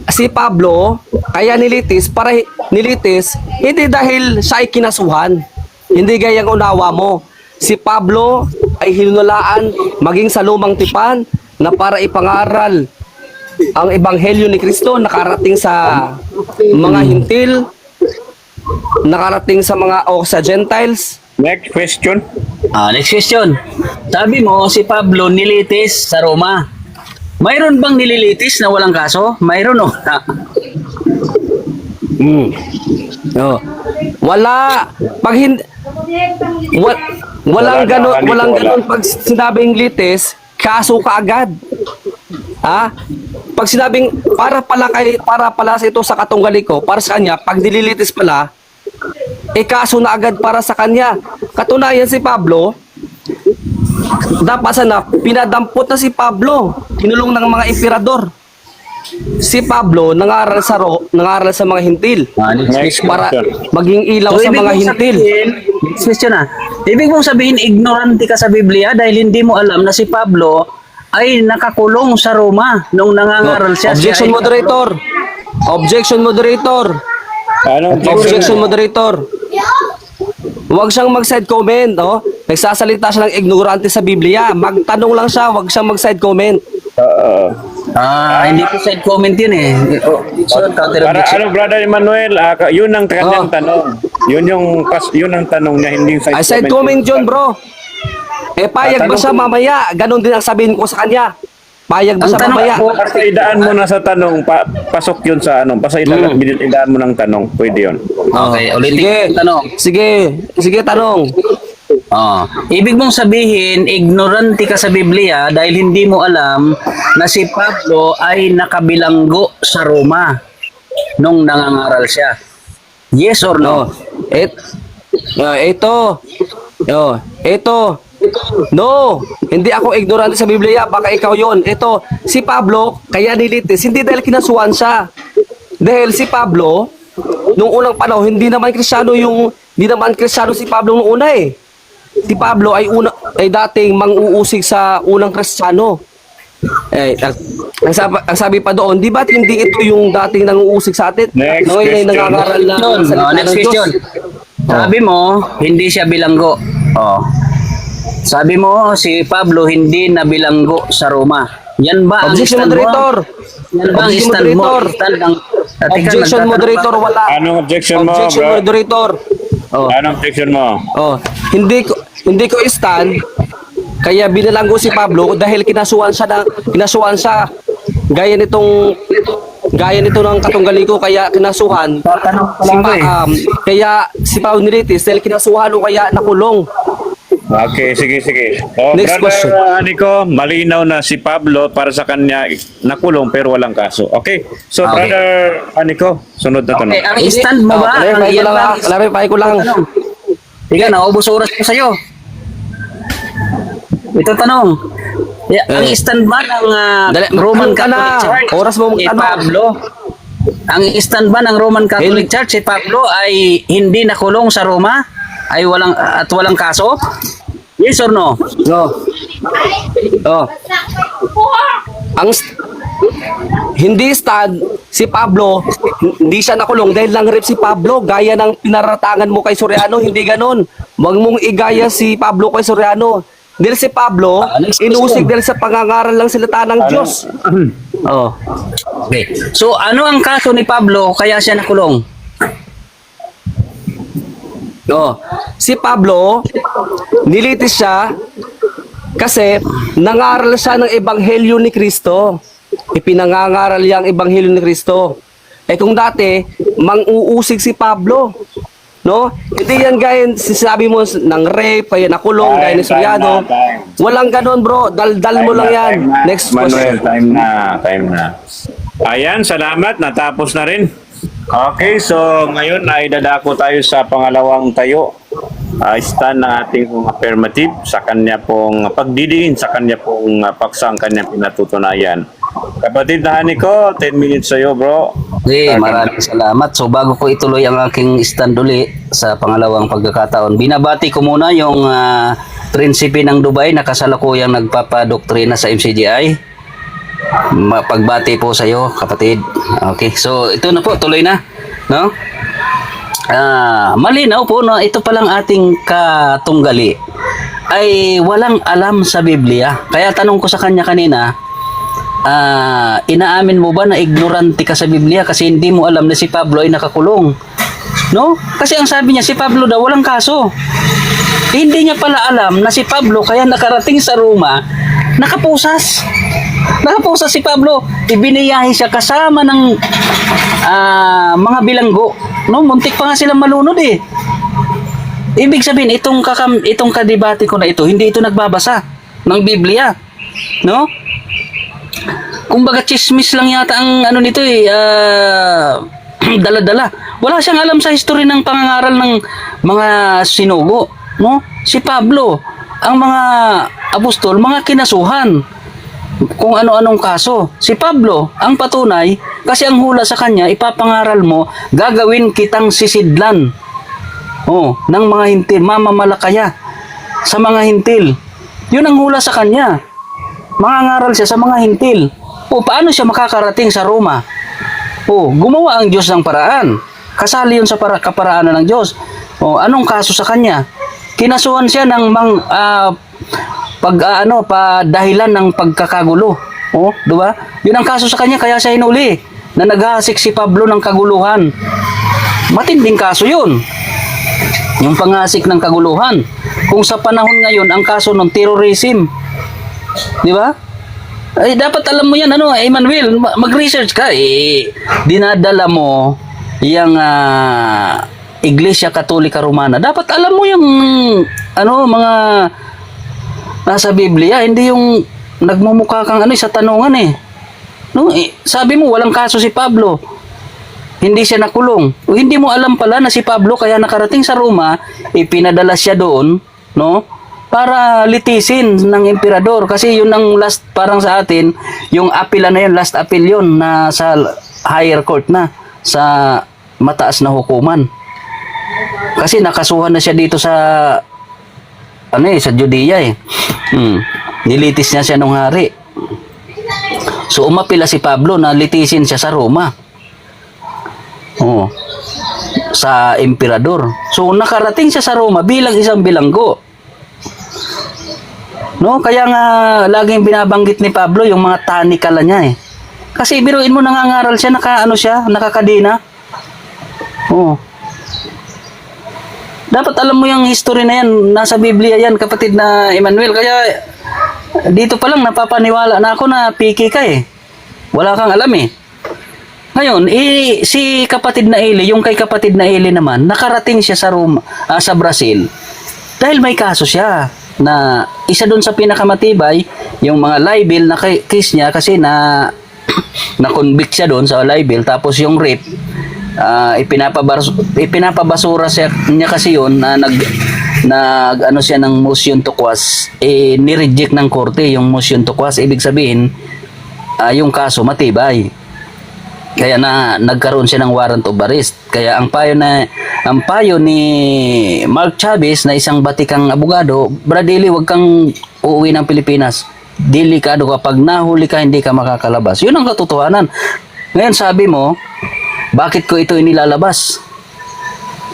Si Pablo, kaya nilitis, hindi dahil siya ay kinasuhan. Hindi gayang unawa mo. Si Pablo ay hinulaan maging sa lumang tipan na para ipangaral ang ebanghelyo ni Kristo, nakarating sa mga hintil, nakarating sa sa Gentiles. next question. Next question. Sabi mo si Pablo nilitis sa Roma. Mayroon bang nililitis na walang kaso? Mayroon o? Wala. Pag walang ganun pag sinabing litis, kaso ka agad. Pag sinabing para pala sa ito sa Katunggaliko, para sa kanya, pag nililitis pala, kaso na agad para sa kanya. Katunayan si Pablo, dapat sana pinadampot na si Pablo, kinulong ng mga emperador. Si Pablo nangaral sa mga hintil Next para question. maging ilaw sa mga hintil. Next question na. Ibig mong sabihin, ignorante ka sa Biblia dahil hindi mo alam na si Pablo ay nakakulong sa Roma nung nangangaral siya. Objection Siya ay- moderator. Objection moderator. Anong Objection moderator. Huwag siyang mag-side comment, Nagsasalita siya ng ignorante sa Biblia. Magtanong lang siya, huwag siyang mag-side comment. Hindi ko side comment yun eh. Objection, counter Para objection. Brother Emmanuel, yun ang kanyang tanong. Yun ang tanong niya, hindi yung Ay, side comment yun, bro. Payag ba siya mamaya? Ganon din ang sabihin ko sa kanya. Payag ba Ang siya tanong mamaya? po, Basta idaan mo na sa tanong, pasok yun sa basta idaan mo ng tanong, pwede yun. Okay, ulitin Sige. ko yung tanong. Sige, tanong. Ibig mong sabihin, ignorante ka sa Biblia dahil hindi mo alam na si Pablo ay nakabilanggo sa Roma nung nangangaral siya. Yes or no? Ito. No, hindi ako ignorante sa Biblia, baka ikaw yon. Ito, si Pablo, kaya nilitis, hindi dahil kinasuhan siya. Dahil si Pablo, nung unang panahon, hindi naman Kristiyano si Pablo nung una eh. Si Pablo ay dating mang-uusig sa unang Kristiyano. Ang sabi pa doon, di ba hindi ito yung dating nang-uusig sa atin? Next Ngayon ay question. nangangaral na salita Next ng Diyos. question. Sabi mo, hindi siya bilanggo. Sabi mo, si Pablo hindi na bilanggo sa Roma. Yan ba ang Objection stand mo? moderator. Yan ba ang Objection stand mo? moderator. Stand ng... Objection moderator, wala. Anong objection mo, Objection bro? moderator. Anong objection mo? Hindi ko stand. Kaya binalanggo si Pablo dahil kinasuhan siya gaya nito ng Katunggaliko, kaya kinasuhan kaya si Pablo nilitis dahil kinasuhan o kaya nakulong. Okay, sige. Next Brother question. Nico, malinaw na si Pablo para sa kanya nakulong pero walang kaso. Okay, so Okay. Brother Nico, sunod na tanong. Okay, ang stand mo ba? Clarify ko lang. Sige, naubos oras ko sa'yo. Ito tanong. Ang stand ba ng Roman ka na. Catholic Church Oras mo si magtanong. Pablo? Ang stand ba ng Roman Catholic Church si Pablo ay hindi nakulong sa Roma? Ay walang kaso? Yes or no? No. Hindi stand si Pablo, hindi siya nakulong dahil lang rip si Pablo, gaya ng pinaratangan mo kay Soriano, hindi ganon. Huwag mong igaya si Pablo kay Soriano. Dahil si Pablo, inusig dahil sa pangangaral lang salita ng Diyos. Oh. Okay. So, ano ang kaso ni Pablo kaya siya nakulong? Oh, si Pablo, nilitis siya kasi nangaral siya ng ebanghelyo ni Kristo. Ipinangangaral niya ang ebanghelyo ni Kristo. Eh kung dati, mang-uusig si Pablo. No? Hindi yan gaya sinabi mo ng rape, kaya nakulong, gaya ni Soriano. Walang ganon bro, daldal mo lang yan. Next Manuel, question. time na. Ayan, salamat. Natapos na rin. Okay, so ngayon ay dadako tayo sa pangalawang tayo. Stand ng ating affirmative sa kanya pong pagdidiin, sa kanya pong paksang kanyang pinatutunayan. Kapatid na ko, 10 minutes sa'yo, bro. Okay, maraming salamat. So bago ko ituloy ang aking stand uli sa pangalawang pagkakataon, binabati ko muna yung prinsipe ng Dubai na kasalukuyang nagpapadoktrina sa MCGI. Pagbati po sa iyo, kapatid. Okay, so ito na po, tuloy na, no? Malinaw po na ito palang ating katunggali ay walang alam sa Biblia. Kaya tanong ko sa kanya kanina, inaamin mo ba na ignorante ka sa Biblia kasi hindi mo alam na si Pablo ay nakakulong? No? Kasi ang sabi niya, si Pablo daw walang kaso. Hindi niya pala alam na si Pablo kaya nakarating sa Roma, nakapusas. Nakapusas si Pablo. Ibiniyahe siya kasama ng mga bilanggo. No, muntik pa nga silang malunod eh. Ibig sabihin, itong kadebate ko na ito, hindi ito nagbabasa ng Biblia. No? Kumbaga chismis lang yata ang ano nito eh, dala-dala. Wala siyang alam sa history ng pangangaral ng mga sinugo, no? Si Pablo, ang mga apostol, mga kinasuhan kung ano-anong kaso. Si Pablo, ang patunay, kasi ang hula sa kanya, ipapangaral mo, gagawin kitang sisidlan. Oh, ng mga hintil, mamamalakaya sa mga hintil. Yun ang hula sa kanya. Mangangaral siya sa mga hintil. O, paano siya makakarating sa Roma? O, gumawa ang Diyos ng paraan. Kasali yun sa kaparaanan ng Diyos. O, anong kaso sa kanya? Kinasuhan siya ng dahilan ng pagkakagulo. O, diba? Yun ang kaso sa kanya, kaya siya hinuli. Na naghahasik si Pablo ng kaguluhan. Matinding kaso yun. Yung panghasik ng kaguluhan. Kung sa panahon ngayon, ang kaso ng terrorism. Di ba? Ay, dapat alam mo yan, Emmanuel, mag-research ka. Dinadala mo yung Iglesia Katolika Romana. Dapat alam mo yung mga nasa Biblia, hindi yung nagmumukha kang sa tanungan eh. No, sabi mo walang kaso si Pablo. Hindi siya nakulong. O hindi mo alam pala na si Pablo kaya nakarating sa Roma, ipinadala siya doon, no? Para litisin ng emperador kasi yun ang last parang sa atin, yung appeal na yun, last appeal yun na sa higher court na, sa mataas na hukuman. Kasi nakasuhan na siya dito sa sa Judea eh. Nilitis niya siya nung hari. So umapila si Pablo na litisin siya sa Roma. Sa emperador. So nakarating siya sa Roma bilang isang bilanggo. No, kaya nga laging binabanggit ni Pablo yung mga tanikala niya eh. Kasi biruin mo nangangaral siya, nakakadina. Dapat alam mo yung history na yan, nasa Biblia yan, kapatid na Emmanuel. Kaya dito pa lang napapaniwala na ako na piki ka eh. Wala kang alam eh. Ngayon, si kapatid na Eli, yung kay kapatid na Eli naman, nakarating siya sa Roma, sa Brazil. Dahil may kaso siya na isa doon sa pinakamatibay, yung mga libel na case niya kasi na-convict siya doon sa libel, tapos yung rape, ipinapabasura niya kasi yun na siya ng motion to quash, ni-reject ng korte yung motion to quash. Ibig sabihin, yung kaso matibay. Kaya nagkaroon siya ng warrant of arrest. Kaya ang payo ni Mark Chavez na isang batikang abogado, Bradley, wag kang uuwi ng Pilipinas. Delikado ka, pag nahuli ka, hindi ka makakalabas. Yun ang katotohanan. Ngayon sabi mo, bakit ko ito inilalabas?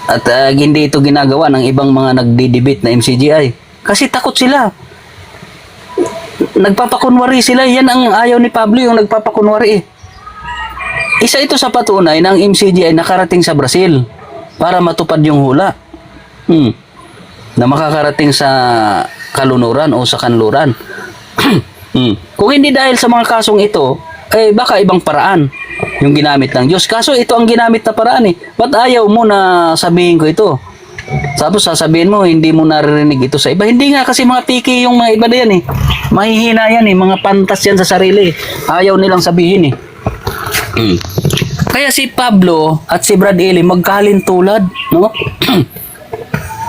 At hindi ito ginagawa ng ibang mga nagdi-debate na MCGI. Kasi takot sila. Nagpapakunwari sila. Yan ang ayaw ni Pablo, yung nagpapakunwari eh. Isa ito sa patunay ng MCGI nakarating sa Brazil para matupad yung hula. Na makakarating sa kalunuran o sa kanluran. Kung hindi dahil sa mga kasong ito, baka ibang paraan yung ginamit ng Diyos. Kaso ito ang ginamit na paraan eh. Ba't ayaw mo na sabihin ko ito? Tapos sasabihin mo, hindi mo naririnig ito sa iba. Hindi nga kasi mga piki yung mga iba na yan eh. Mahihina yan eh. Mga pantas yan sa sarili. Ayaw nilang sabihin eh. Kaya si Pablo at si Brad Eli magkalintulad, no?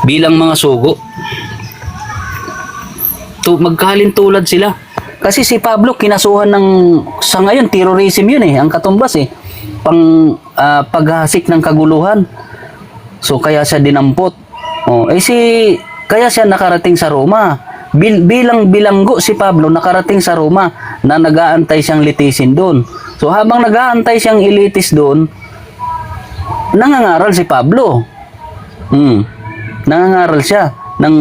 Bilang mga sugo. Magkalintulad sila. Kasi si Pablo kinasuhan ng sa ngayon terrorism yun eh, ang katumbas eh. Paghasik ng kaguluhan. So kaya siya dinampot. Kaya siya nakarating sa Roma. Bilang bilanggo si Pablo nakarating sa Roma na nag-aantay siyang litisin doon. So habang nag-aantay siyang ilitis doon, nangangaral si Pablo. Nangangaral siya ng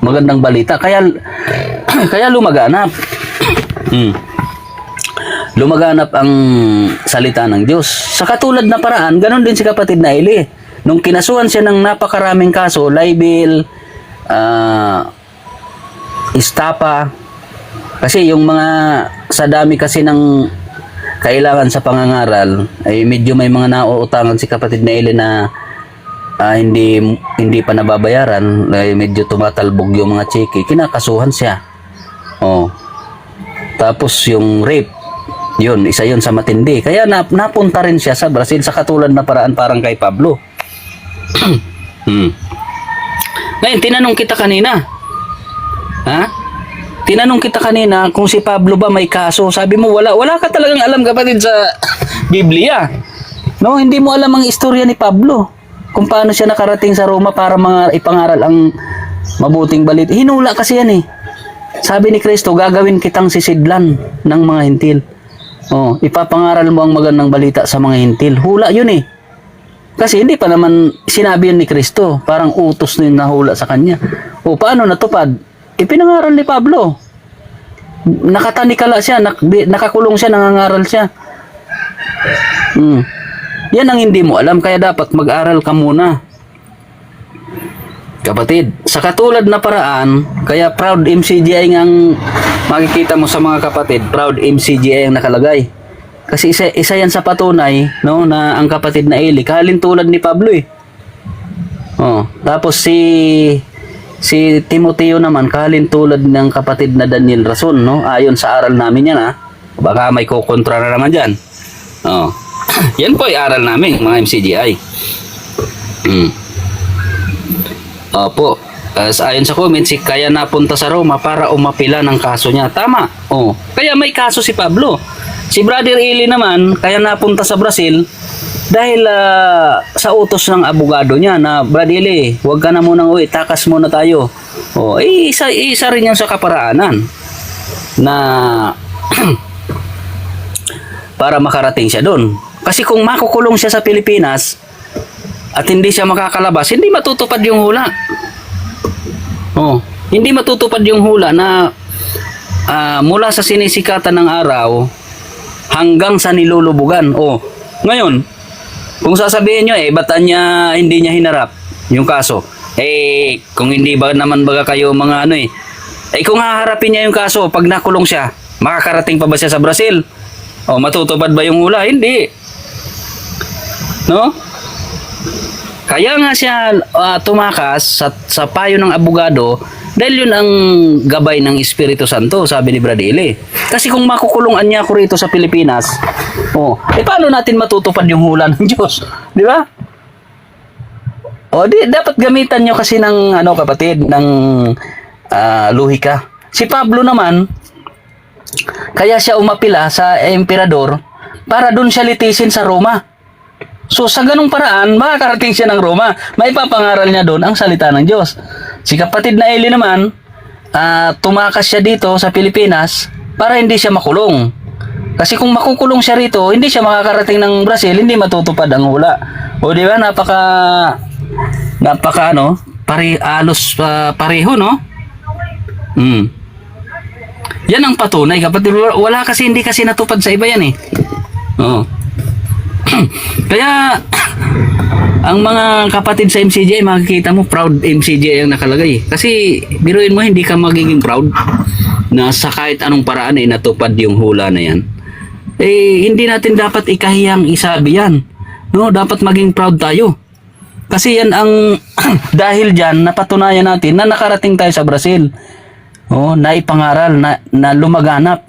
magandang balita. Kaya lumaganap. Lumaganap ang salita ng Diyos. Sa katulad na paraan, ganon din si kapatid na Eli. Nung kinasuhan siya ng napakaraming kaso, libel, istapa, kasi yung mga sa dami kasi ng kailangan sa pangangaral, ay medyo may mga nauutangan si kapatid na Eli na hindi pa nababayaran, ay medyo tumatalbog yung mga cheque, kinakasuhan siya. Tapos yung rape, yun, isa yun sa matindi. Kaya napunta rin siya sa Brazil sa katulad na paraan parang kay Pablo. Ngayon, tinanong kita kanina. Tinanong kita kanina kung si Pablo ba may kaso. Sabi mo, wala ka talagang alam kapatid sa Biblia. No, hindi mo alam ang istorya ni Pablo. Kung paano siya nakarating sa Roma para ipangaral ang mabuting balita. Hinula kasi yan eh. Sabi ni Kristo, gagawin kitang sisidlan ng mga hintil. Ipapangaral mo ang magandang balita sa mga hintil. Hula yun eh. Kasi hindi pa naman sinabi yun ni Kristo. Parang utos na yun na hula sa kanya. Paano natupad? Ipinangaral ni Pablo. Nakatanikala siya, nakakulong siya, nangangaral siya. Yan ang hindi mo alam, kaya dapat mag-aral ka muna. Kapatid, sa katulad na paraan, kaya proud MCGI ang makikita mo sa mga kapatid, proud MCGI ang nakalagay. Kasi isa yan sa patunay, no, na ang kapatid na Eli, kalintulad ni Pablo eh. Tapos si Timoteo naman, kalintulad ng kapatid na Daniel Rason, no? Ayon sa aral namin yan Baka may kukontra na naman dyan. Yan po ay aral namin, mga MCGI. Opo. Ayon sa comments, kaya napunta sa Roma para umapila ng kaso niya. Tama. Kaya may kaso si Pablo. Si Brother Eli naman, kaya napunta sa Brazil dahil sa utos ng abogado niya na, Brother Eli, huwag ka na munang uwi, takas muna tayo. Isa rin yan sa kaparaanan na para makarating siya doon. Kasi kung makukulong siya sa Pilipinas at hindi siya makakalabas, hindi matutupad yung hula. Hindi matutupad yung hula na mula sa sinisikatan ng araw hanggang sa nilulubugan. Ngayon, kung sasabihin nyo, ba't hindi niya hinarap yung kaso? Kung hindi ba naman baga kayo mga kung haharapin niya yung kaso, pag nakulong siya, makakarating pa ba siya sa Brazil? Matutupad ba yung hula? Hindi. No? Kaya nga siya tumakas sa payo ng abogado dahil yun ang gabay ng Espiritu Santo, sabi ni Brad Eli. Kasi kung makukulungan niya ako rito sa Pilipinas, paano natin matutupad yung hula ng Diyos? Di ba? Dapat gamitan nyo kasi ng kapatid, ng luhika. Si Pablo naman, kaya siya umapila sa emperador para doon siya litisin sa Roma. So sa ganung paraan, makakarating siya ng Roma. May papangaral niya doon ang salita ng Diyos. Si kapatid na Eli naman, tumakas siya dito sa Pilipinas para hindi siya makulong. Kasi kung makukulong siya rito, hindi siya makakarating ng Brazil, hindi matutupad ang hula. O di ba, napaka ano, alos pareho, no? Yan ang patunay, kapatid. Wala kasi, hindi kasi natupad sa iba yan eh. Oo. Kaya, ang mga kapatid sa MCGI, makikita mo, proud MCGI ang nakalagay. Kasi, biruin mo, hindi ka magiging proud na sa kahit anong paraan ay natupad yung hula na yan. Eh, hindi natin dapat ikahiyang isabi yan. No, dapat maging proud tayo. Kasi yan ang, dahil dyan, napatunayan natin na nakarating tayo sa Brazil. Oh, na ipangaral, na lumaganap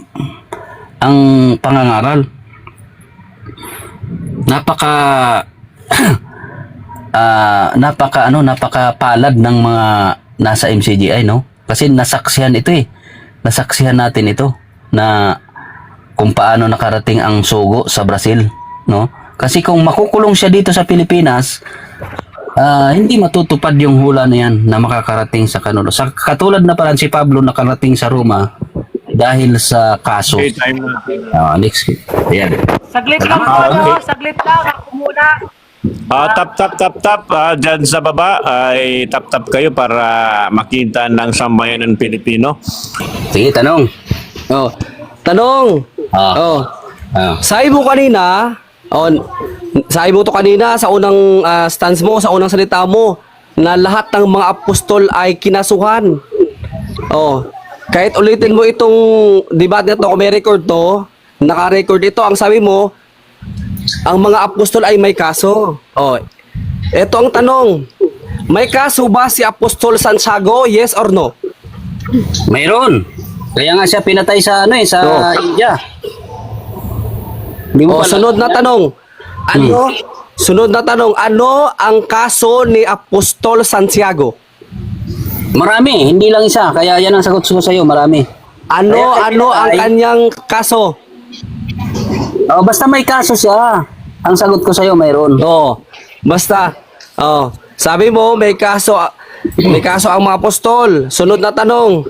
ang pangangaral. Napakapalad ng mga nasa MCGI, no? Kasi nasaksihan ito eh. Nasaksihan natin ito na kung paano nakarating ang sugo sa Brazil, no? Kasi kung makukulong siya dito sa Pilipinas, hindi matutupad yung hula na yan na makakarating sa Kanuno. Sa katulad na parang si Pablo nakarating sa Roma dahil sa kaso. Okay, time na. Next. Ayan. Saglit lang po, no? Saglit lang. Ako muna. Tap. Dyan sa baba ay tap kayo para makita ng sambayan ng Pilipino. Sige, tanong. Oh. Tanong. Oh. Sabi mo kanina, sabi mo to kanina sa unang stance mo, sa unang salita mo, na lahat ng mga apostol ay kinasuhan. Oh. Kahit ulitin mo itong debate na to, kung may record to, naka-record ito, ang sabi mo, ang mga apostol ay may kaso. Oh. Ito ang tanong. May kaso ba si Apostol Santiago? Yes or no? Mayroon. Kaya nga siya pinatay sa sa India. Di mo pala- Sunod na tanong. Sunod na tanong, ano ang kaso ni Apostol Santiago? Marami, hindi lang isa. Kaya yan ang sagot ko sa iyo, marami. Ano Kaya ang kanyang kaso? Basta may kaso siya. Ang sagot ko sa iyo, mayroon. Basta. Sabi mo may kaso ang mga apostol. Sunod na tanong.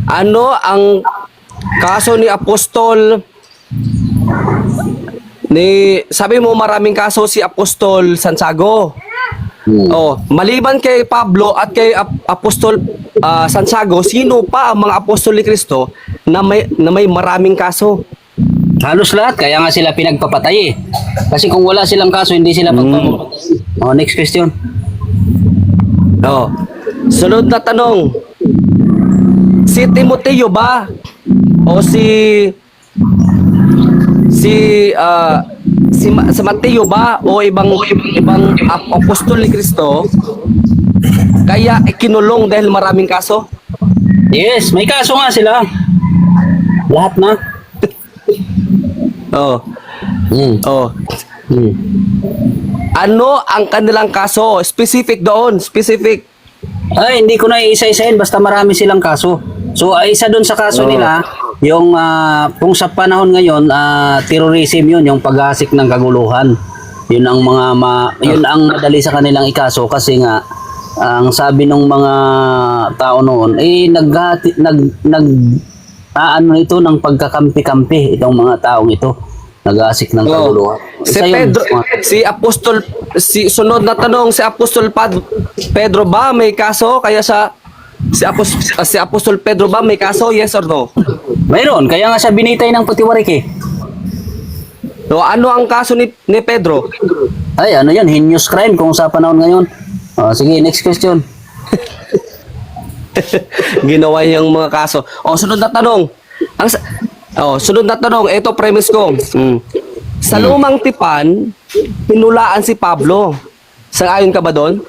Ano ang kaso ni Apostol sabi mo maraming kaso si Apostol Santiago. Maliban kay Pablo at kay Apostol Santiago, sino pa ang mga apostol ni Kristo na may maraming kaso? Halos lahat, kaya nga sila pinagpapatay eh. Kasi kung wala silang kaso, hindi sila pagpapatay. Next question. Sunod na tanong. Si Timoteo ba o si Mateo ba o ibang apostol ni Kristo kaya ikinulong dahil maraming kaso? Yes, may kaso nga sila. Lahat na. Ano ang kanilang kaso? Specific doon, specific. Ay, hindi ko na iisa-isahin, basta marami silang kaso. So, isa doon sa kaso nila, yung kung sa panahon ngayon, terrorism yun, yung paghasik ng kaguluhan. Yun ang yun ang madali sa kanilang ikaso kasi nga ang sabi ng mga tao noon ano ito ng pagkakampi-kampi itong mga taong ito. Nag-aasik ng kaguluhan. Si Pedro, sunod na tanong, si Apostol Pedro ba may kaso? Kaya si Apostol Pedro ba may kaso? Yes or no? Mayroon, kaya nga siya binitay ng Putiwarik eh. So, ano ang kaso ni Pedro? Ay, ano yan, heinous crime kung sa panahon ngayon. Sige, next question. Ginawa niyang mga kaso. Sunod na tanong. Sunod na tanong, ito premise ko. Sa lumang tipan, pinulaan si Pablo. Sang-ayon ka ba doon?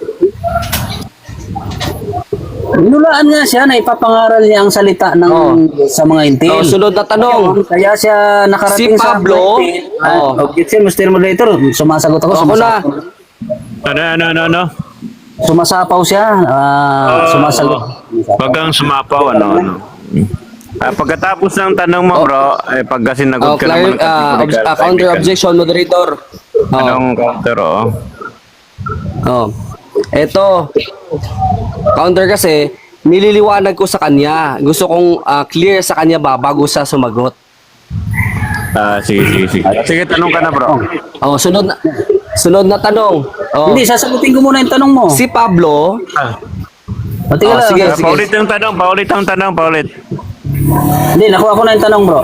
Pinulaan nga siya na ipapangaral niya ang salita sa mga intil. Sunod na tanong. Kaya siya nakarating Si Pablo, objection, Mr. Moderator. Sumasagot ako. Ano? Sumasapaw siya. Sumasagot. Wag kang sumapaw, pagkatapos ng tanong mo, bro, pagka sinagot ka naman. Counter objection, moderator. Anong counter, Ito, counter kasi, nililiwanag ko sa kanya. Gusto kong clear sa kanya bago siya sumagot. Sige. Sige, tanong ka na, bro. Oh, sunod na tanong. Oh, Hindi, sasagutin ko muna yung tanong mo. si Pablo, O, tingnan lang. sige. Paulit yung tanong, paulit. Hindi, nakuha ko na yung tanong, bro.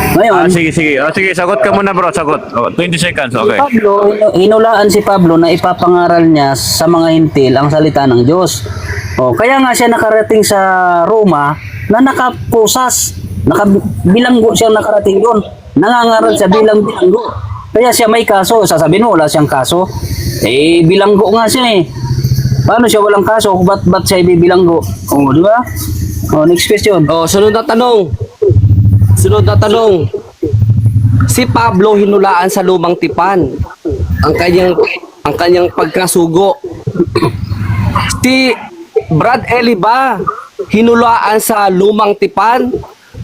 Ngayon, Sige. Sige, sagot ka muna, bro. Sagot. 20 seconds, si okay. Pablo, hinulaan si Pablo na ipapangaral niya sa mga hintil ang salita ng Diyos. O, kaya nga siya nakarating sa Roma na nakapusas, nakabilanggo siyang nakarating doon. Nangangaral siya bilang bilanggo. Kaya siya may kaso. Sasabihin mo, wala siyang kaso. Eh, bilanggo nga siya eh. Paano siya walang kaso? Ba't siya ibibilanggo? O, di ba? O, next question. oh, sunod na tanong. Si Pablo hinulaan sa lumang tipan ang kanyang pagkasugo. Si Brad Eli ba hinulaan sa lumang tipan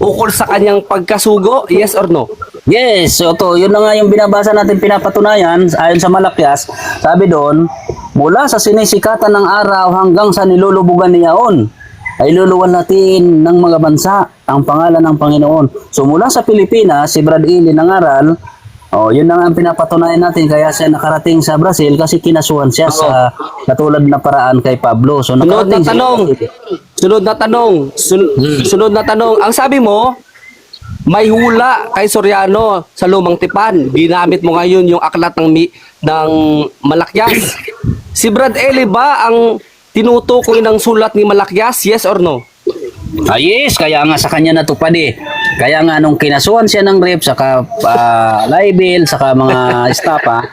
ukol sa kanyang pagkasugo? Yes or no? Yes, so to, yun na nga yung binabasa natin pinapatunayan ayon sa Malakyas. Sabi doon, mula sa sinisikatan ng araw hanggang sa nilulubugan niyaon, ay luluwan natin ng mga bansa ang pangalan ng Panginoon. So mula sa Pilipinas, si Brad Ili nangaral, yun na nga ang pinapatunayan natin, kaya siya nakarating sa Brazil kasi kinasuhan siya sa katulad na paraan kay Pablo. So Sunod na nakarating Sunod na tanong. Ang sabi mo, may hula kay Soriano sa lumang tipan. Ginamit mo ngayon yung aklat ng Malakyas. Si Brad Eli ba ang tinutukoy ng sulat ni Malakyas? Yes or no? Yes, kaya nga sa kanya natupad eh. Kaya nga nung kinasuhan siya ng rape, saka libel, saka mga estapa,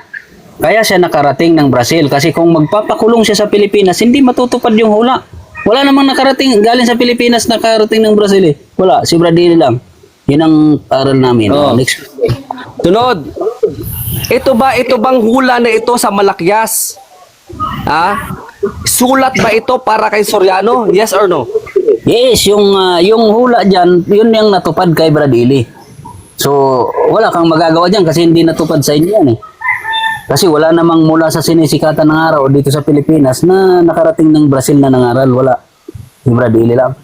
kaya siya nakarating ng Brazil. Kasi kung magpapakulong siya sa Pilipinas, hindi matutupad yung hula. Wala namang nakarating, galing sa Pilipinas, nakarating ng Brazil eh. Wala, si Bradley lang. Yun ang aral namin. Next. Sunod. Ito bang hula na ito sa Malakyas? Sulat ba ito para kay Soriano? Yes or no? Yes, yung hula dyan, yun yung natupad kay Bradley. So, wala kang magagawa dyan kasi hindi natupad sa inyo yan eh. Kasi wala namang mula sa sinisikatan ng araw dito sa Pilipinas na nakarating ng Brazil na nangaral. Wala. Yung Bradley lang.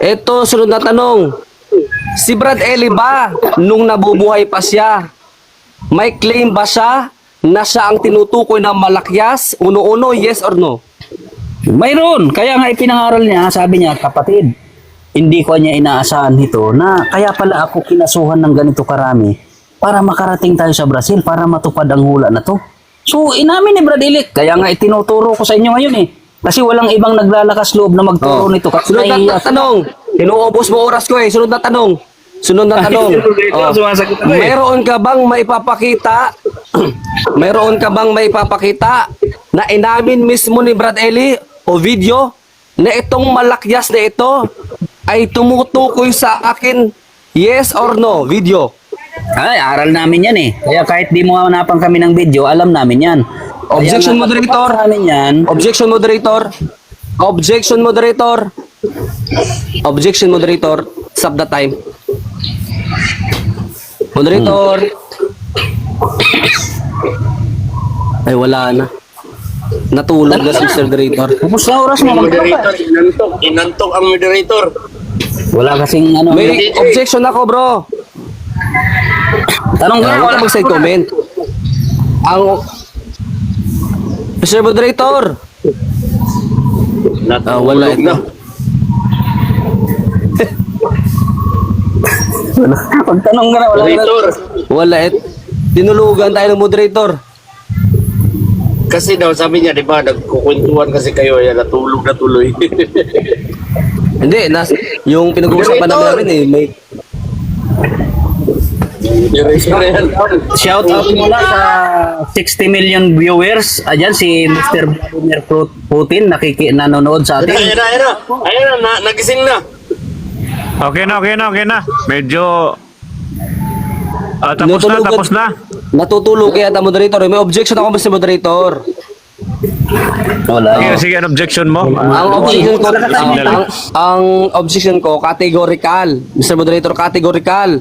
Ito, sunod na tanong. Si Brad Eli ba, nung nabubuhay pa siya, may claim ba siya na siya ang tinutukoy ng Malakyas? Uno-uno, yes or no? Mayroon. Kaya nga ipinangaral niya, sabi niya, kapatid, hindi ko niya inaasahan ito na kaya pala ako kinasuhan ng ganito karami para makarating tayo sa Brazil, para matupad ang hula na to. So, inamin ni Brad Eli. Kaya nga itinuturo ko sa inyo ngayon eh. Kasi walang ibang naglalakas loob na magturo nito. Kasi Sunod na tanong. Inuubos mo oras ko eh. Sunod na tanong. Mayroon ka bang maipapakita? Mayroon ka bang maipapakita na inamin mismo ni Brad Eli o video na itong Malakyas na ito ay tumutukoy sa akin? Yes or no? Video. Ay, aral namin yan eh. Kaya kahit di mo hanapan kami ng video, alam namin yan. Objection moderator. Namin yan. Objection moderator. Stop the time. Moderator. Ay, wala na. Natulog na si Mr. Moderator. Tapos na oras mo. Moderator, inantok ang moderator. Wala kasing ano. May objection ako, bro. Tanong ka. Huwag ka mag-side comment. Mr. Moderator. Wala Natulog na. Pagtanong ka na. Wala na. Moderator, Wala Tinulugan tayo ng moderator. kasi daw sabi niya, di ba, nagkukwentuhan kasi kayo, yan, natulog na tuloy. Hindi, yung pinag-uusapan namin eh, may Shout out muna sa 60 million viewers. Ayan si Mr. Vladimir Putin nanonood sa atin. Ayun na, nagising na. Okay na. Medyo... tapos na. natutulog kaya ang moderator. May objection ako sa moderator. Wala. Sige, ano objection mo? Ang objection ko categorical. Mr. Moderator, categorical.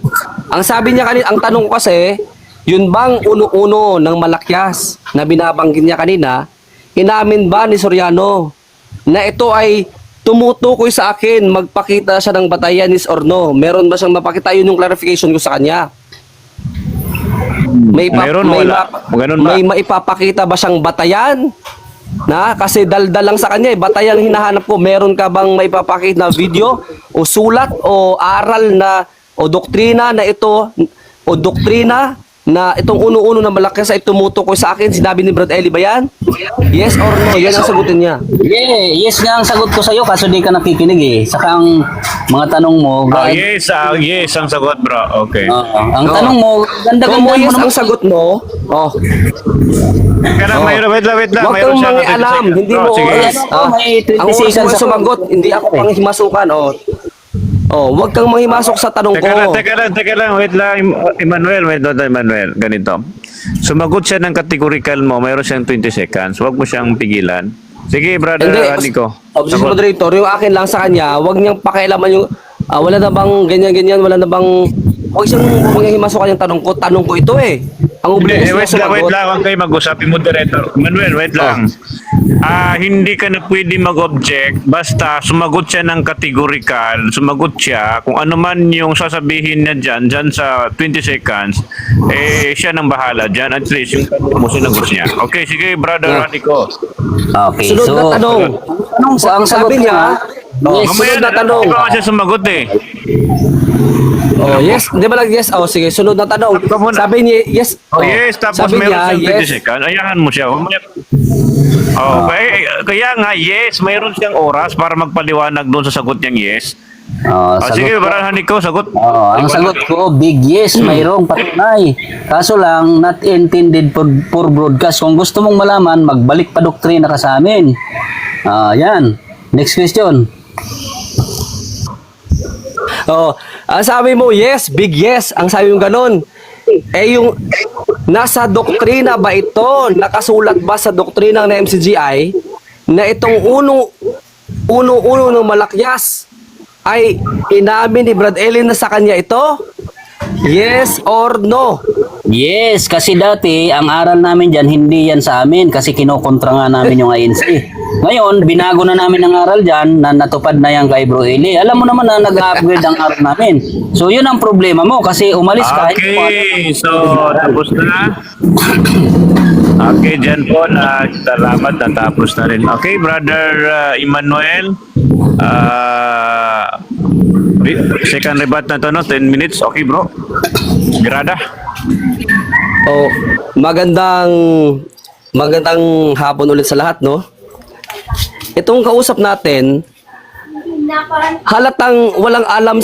Ang sabi niya kanina, ang tanong ko kasi, yun bang uno-uno ng Malakyas na binabanggit niya kanina, inamin ba ni Soriano na ito ay tumutukoy sa akin, magpakita siya ng batayan, yes or no. Meron ba siyang mapakita? Yun yung clarification ko sa kanya. Mayroon, wala. Ganun ba? May maipapakita ba siyang batayan? Na kasi daldal lang sa kanya eh. Batayan hinahanap ko. Meron ka bang maipapakita na video o sulat o aral na o doktrina na ito o doktrina na itong uno-uno na malakas ay tumutukoy sa akin? Sinabi ni Brad Eli ba yan? Yes or no? Yan ang sagutin niya. Yeah, yes nga ang sagot ko sa iyo kaso di ka nakikinig eh. Saka ang mga tanong mo, Yes, yes ang sagot, bro. Okay. ang tanong mo, Kung ganda-ganda mo yes naman. ang sagot mo, Kaya lang, wait lang. huwag kang mangialam. Hindi mo sige. oras. May 20 Ang oras seconds mo ako. sumagot, hindi ako panghimasukan. Huwag kang manghimasok sa tanong ko. Teka lang, wait lang, Emmanuel, ganito. Sumagot siya ng categorical mo, mayroon siyang 20 seconds, huwag mo siyang pigilan. Sige, brother Nico. Objection moderator, yung akin lang sa kanya, huwag niyang pakialaman yung, wala na bang ganyan-ganyan, wala na bang, huwag siyang manghimasukan yung tanong ko ito eh. Ang obligasyon niya Wait sumagot. lang, huwag kayo mag-usap, moderator. Emmanuel, wait lang. Hindi ka na pwede mag-object, basta sumagot siya ng categorical, sumagot siya, kung ano man yung sasabihin niya dyan sa 20 seconds, siya nang bahala dyan, at least yung tanong mo sinagot niya. Okay, sige, brother Nico. Okay, Sunod so na tanong. ang sagot Sabi niya, Mamaya sunod na tanong. Di ba kasi sumagot eh? Yes, di ba lang yes? Sige, sunod na tanong. Ikaw muna. Sabi niya, yes. Yes, tapos sabi meron niya, siyang 20 seconds. Ayahan mo siya. Kaya nga, yes, mayroon siyang oras para magpaliwanag doon sa sagot niyang yes. Sige, ko, barahan ko, sagot. ang sagot ko, big yes, mayroong patunay. Kaso lang, not intended for broadcast. Kung gusto mong malaman, magbalik pa doktrina ka sa amin. Yan. Next question. Ang sabi mo, yes, big yes. Ang sabi mo ganun. Yung nasa doktrina ba ito? Nakasulat ba sa doktrina ng MCGI na itong uno ng malakyas ay inamin ni Brad Ellen na sa kanya ito? Yes or no? Yes, kasi dati, ang aral namin dyan, hindi yan sa amin kasi kinokontra nga namin yung INC. Ngayon, binago na namin ang aral dyan na natupad na yan kay Bro Eli. Alam mo naman na nag-upgrade ang aral namin. So, yun ang problema mo kasi umalis ka. Okay, so tapos na. Okay, dyan po na salamat na tapos na rin. Okay, brother Emmanuel. Second rebat na to, no? 10 minutes. Okay, bro. Grada. Magandang hapon ulit sa lahat, no? Itong kausap natin, halatang walang alam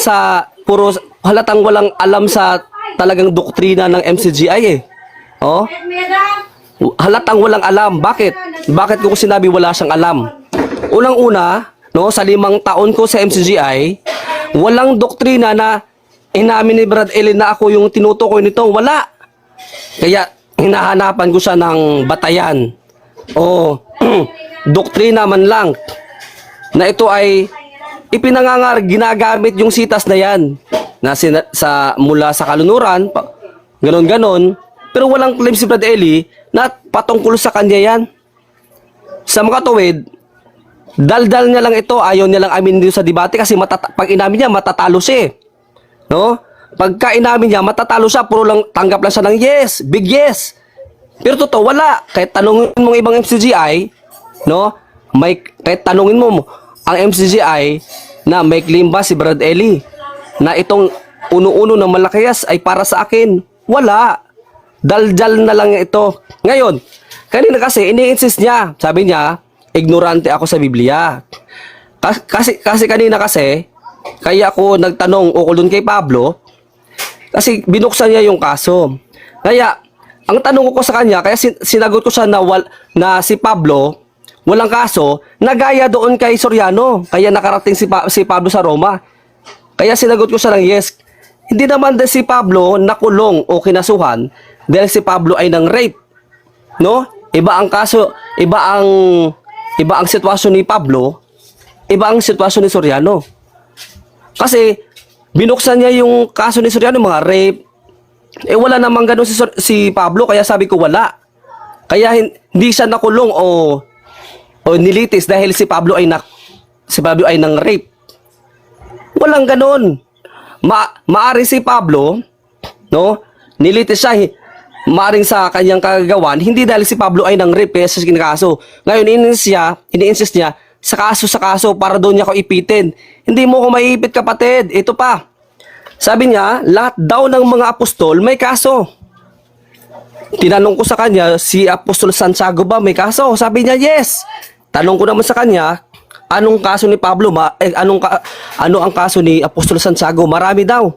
sa talagang doktrina ng MCGI eh. Halatang walang alam. Bakit? Bakit ko sinabi wala siyang alam? Unang-una, no, sa 5 taon ko sa MCGI, walang doktrina na inamin ni Brad Ellen na ako yung tinutukoy nito. Wala. Kaya hinahanapan ko siya ng batayan o doktrina man lang na ito ay ginagamit yung sitas na yan na mula sa kalunuran, ganon-ganon, pero walang claim si Brad Eli na patungkol sa kanya yan. Sa mga tuwid, daldal niya lang ito, ayaw niya lang amin dito sa debate kasi pag inamin niya, matatalo siya. No? Pagka inamin niya, matatalo siya, puro lang, tanggap lang siya ng yes, big yes. Pero totoo, wala. Kahit tanungin mong ibang MCGI, no? Kahit tanungin mo ang MCGI na may claim ba si Brad Eli na itong uno-uno ng Malakias ay para sa akin. Wala. Daljal na lang ito. Ngayon, kanina kasi ini-insist niya. Sabi niya, ignorante ako sa Biblia. Kasi kanina kasi, kaya ako nagtanong ukol dun kay Pablo, kasi binuksan niya yung kaso. Kaya, ang tanong ko sa kanya, kaya sinagot ko siya na si Pablo, walang kaso, nagaya doon kay Soriano. Kaya nakarating si Pablo sa Roma. Kaya sinagot ko siya ng yes. Hindi naman din si Pablo nakulong o kinasuhan dahil si Pablo ay nang rape. No? Iba ang kaso, iba ang sitwasyon ni Pablo, iba ang sitwasyon ni Soriano. Kasi binuksan niya yung kaso ni Soriano, mga rape. Wala namang ganun si Pablo, kaya sabi ko wala. Kaya hindi siya nakulong o nilitis dahil si Pablo ay si Pablo ay nang rape. Walang ganon. Maari si Pablo, no? Nilitis siya, maaring sa kanyang kagagawan, hindi dahil si Pablo ay nang rape kaya siya kinakaso. Ngayon, ini-insist niya, sa kaso para doon niya ako ipitin. Hindi mo ko maiipit, kapatid. Ito pa. Sabi niya, lahat daw ng mga apostol may kaso. Tinanong ko sa kanya, si Apostol Santiago ba may kaso? Sabi niya, yes. Tanong ko naman sa kanya, anong kaso ni Pablo? Ano ang kaso ni Apostol Santiago? Marami daw.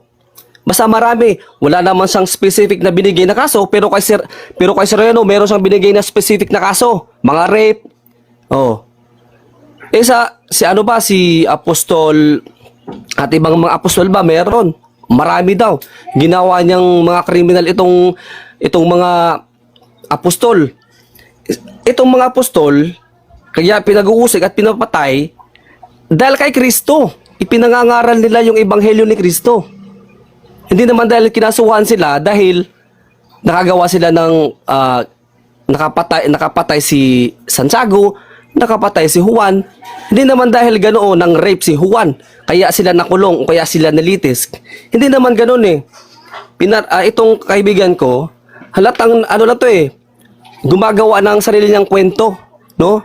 Basta marami. Wala naman siyang specific na binigay na kaso, pero kay Soriano, meron siyang binigay na specific na kaso. Mga rape. Oh. Si Apostol at ibang mga apostol ba meron? Marami daw. Ginawa niyang mga kriminal itong mga apostol. Itong mga apostol, kaya pinag-uusig at pinapatay dahil kay Kristo. Ipinangangaral nila yung ebanghelyo ni Kristo. Hindi naman dahil kinasuhan sila dahil nakagawa sila ng nakapatay si Santiago, nakapatay si Juan. Hindi naman dahil ganoon nang rape si Juan, kaya sila nakulong o kaya sila nalitis. Hindi naman ganoon eh. Itong kaibigan ko, halatang ano na to eh, gumagawa ng sarili niyang kwento, no?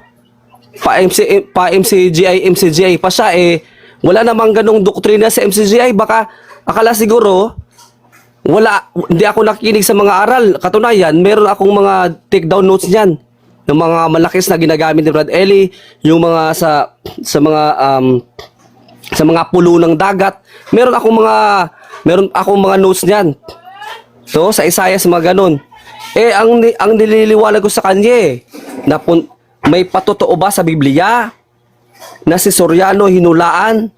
MCGI pa siya eh. Wala namang ganong doktrina sa MCGI. Baka akala siguro hindi ako nakikinig sa mga aral. Katunayan, meron akong mga take down notes niyan ng mga malakis na ginagamit ni Brad Eli, yung mga sa mga pulo ng dagat. Meron akong mga notes niyan. So, sa Isaiah mga ganun. Ang nililiwanag ko sa kanya na may patotoo ba sa Biblia na si Soriano hinulaan?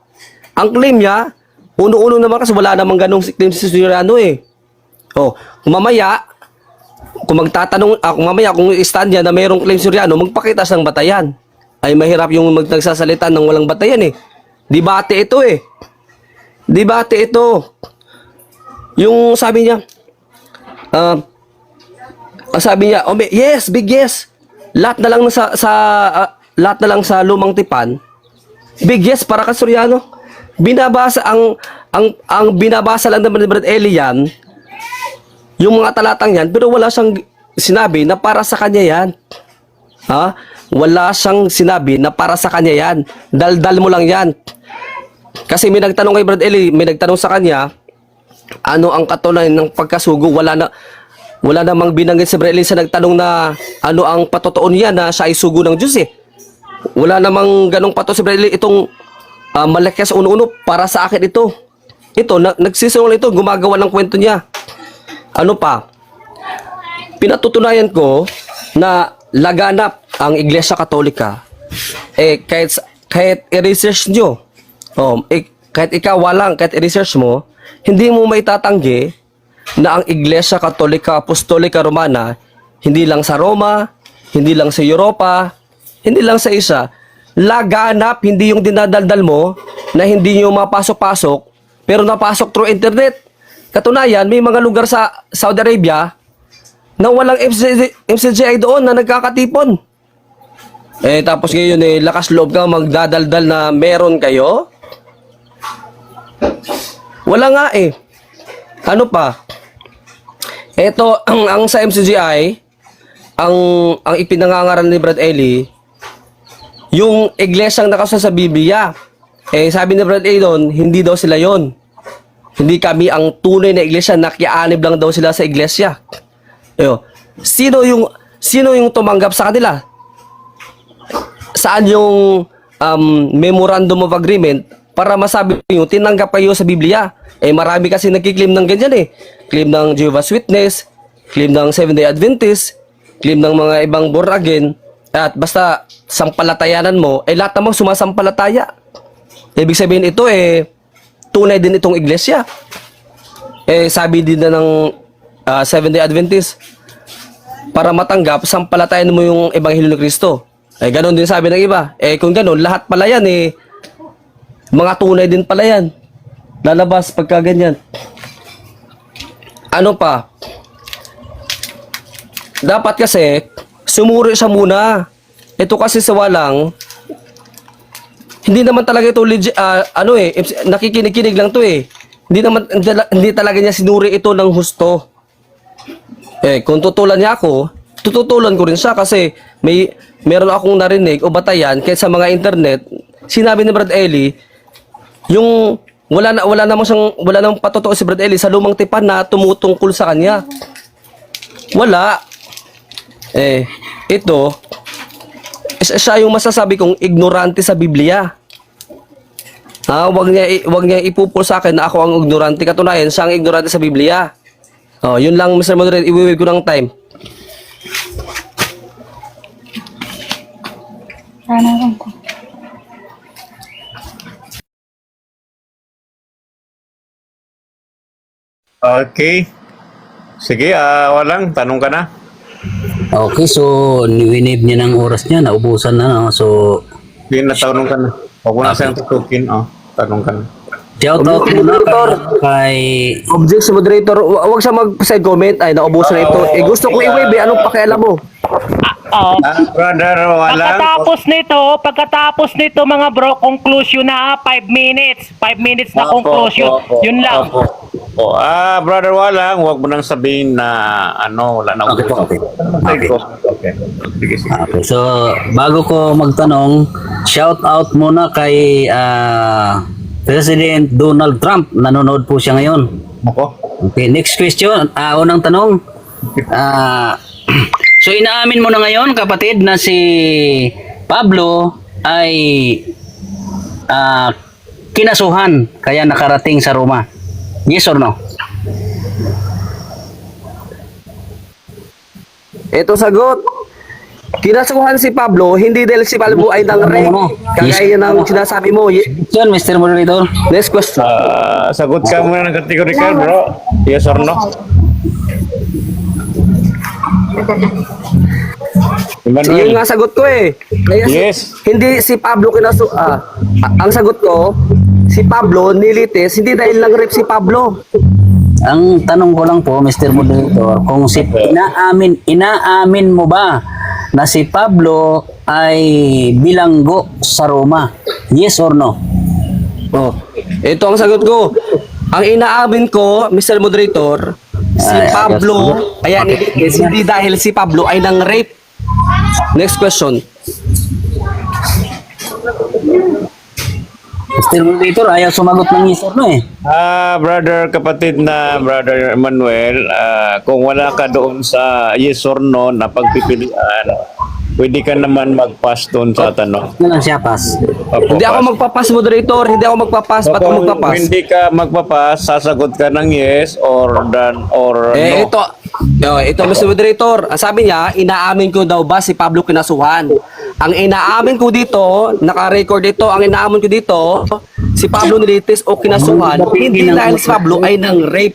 Ang claim niya, uno-uno naman kasi wala namang ganong claim si Soriano eh. Oh, mamaya, kung stand niya na mayroong claim si Soriano, magpakita sa batayan. Ay mahirap yung nagsasalita ng walang batayan eh. Debate ito eh. Debate ito. Yung sabi niya, yes, big yes. Lahat na lang sa Lumang Tipan. Big yes para kay Soriano. Binabasa ang binabasa lang naman ni Brad Eli yan, yung mga talatang yan, pero wala siyang sinabi na para sa kanya yan. Ha? Wala siyang sinabi na para sa kanya yan. Daldal mo lang yan. Kasi may nagtanong kay Brad Eli, may nagtanong sa kanya, ano ang katunayan ng pagkasugo? Wala namang binanggit si Brad Eli sa nagtanong na ano ang patotoo niya na siya ay sugo ng Diyos eh. Wala namang ganong pato si Brad Eli. Itong malaki sa uno-uno, para sa akin ito. Ito, nagsisinungaling ito, gumagawa ng kwento niya. Ano pa? Pinatutunayan ko na laganap ang Iglesia Katolika. Kahit i-research nyo, kahit ikaw walang, kahit i-research mo, hindi mo may tatanggi na ang Iglesia Katolika Apostolika Romana, hindi lang sa Roma, hindi lang sa Europa, hindi lang sa isa, laganap, hindi yung dinadaldal mo na hindi nyo mapasok-pasok, pero napasok through internet. Katunayan, may mga lugar sa Saudi Arabia na walang MCGI doon na nagkakatipon. Tapos ngayon lakas loob ka magdadaldal na meron kayo? Wala nga eh. Ano pa? Ito, ang sa MCGI, ang ipinangangaral ni Brad Eli, yung iglesyang nakasulat sa Biblia. Sabi ni Brad Eli doon, hindi daw sila yon. Hindi kami ang tunay na iglesia, nakianib lang daw sila sa iglesia. Sino yung tumanggap sa kanila? Saan yung memorandum of agreement para masabi nyo, tinanggap kayo sa Biblia? Marami kasi nagkiklaim ng ganyan eh. Claim ng Jehovah's Witness, claim ng Seventh-day Adventist, claim ng mga ibang born again, at basta sampalatayanan mo, lahat namang sumasampalataya. Ibig sabihin ito tunay din itong iglesia. Sabi din na ng Seventh-day Adventist, para matanggap, sampalatayan mo yung ebanghelyo ni Kristo. Ganon din sabi ng iba. Kung ganon, lahat pala yan mga tunay din pala yan. Lalabas pagka ganyan. Ano pa? Dapat kasi, sumuri siya muna. Ito kasi sa walang, hindi naman talaga ito legit, nakikinig-kinig lang to eh. Hindi talaga niya sinuri ito ng husto. Kung tutulan niya ako, tututulan ko rin siya kasi meron akong narinig o batayan kahit sa mga internet, sinabi ni Brad Eli, yung wala namang patotoo si Brad Eli sa lumang tipan na tumutungkol sa kanya. Wala. Ito, siya yung masasabi kong ignorante sa Biblia. Wag niya ipupul sa akin na ako ang ignorante. Katunayan, siya ang ignorante sa Biblia. Yun lang, Mr. Moderator, iwiwig ko ng time. Okay. Sige, walang tanong ka na. Okay, so niwinib niya ng oras niya, naubusan na, no? So, Hindi na tanong ka na. Huwag mo na siyang tutukin. Tanong ka na. shout out muna kay... Objection, moderator, wag siya mag-side comment. Ay, naubusan na ito. Gusto ko i-wave anong pakialam mo? Oo. Brother, walang. Pagkatapos nito mga bro, conclusion na 5 minutes. 5 minutes na conclusion. Yun lang. Brother Walang, huwag mo nang sabihin na wala na Okay po, okay. Okay. Sige, sige. Okay, so bago ko magtanong, shout out muna kay President Donald Trump. Nanonood po siya ngayon. Ako? Okay, next question. Unang tanong. So inaamin mo na ngayon, kapatid, na si Pablo ay kinasuhan kaya nakarating sa Roma. Yes or no? Ito sagot. Kinasuhan si Pablo, hindi dahil si Pablo ay nang-rape. Kagaya ng sinasabi mo. Question, Mr. Moderator. Next question. Sagot ka muna ng kategorikal, bro. Yes or no? Yun nga sagot ko eh. Kaya Yes. hindi si Pablo ang sagot ko, si Pablo nilitis, hindi dahil lang rape si Pablo. Ang tanong ko lang po, Mr. Moderator, kung inaamin mo ba na si Pablo ay bilanggo sa Roma? Yes or no? Ito ang sagot ko. Ang inaamin ko, Mr. Moderator, si Pablo, kaya nilitis, hindi dahil si Pablo ay nang rape. Next question. Mr. Moderator, ayaw sumagot ng yes or no eh. Brother, kapatid na Brother Emmanuel, kung wala ka doon sa yes or no na pagpipilian, pwede ka naman mag-pass doon sa tanong. Yan lang siya, pass. Hindi ako magpapas, Moderator. Hindi ako magpapas. Ba't ako Kung magpapas? hindi ka magpapas, sasagot ka ng yes or no. Ito, Mr. Moderator. Ang sabi niya, inaamin ko daw ba si Pablo kinasuhan? Ang inaamin ko dito, naka-record ito, ang inaamin ko dito, si Pablo nilitis o kinasuhan, hindi dahil si Pablo ay nang rape.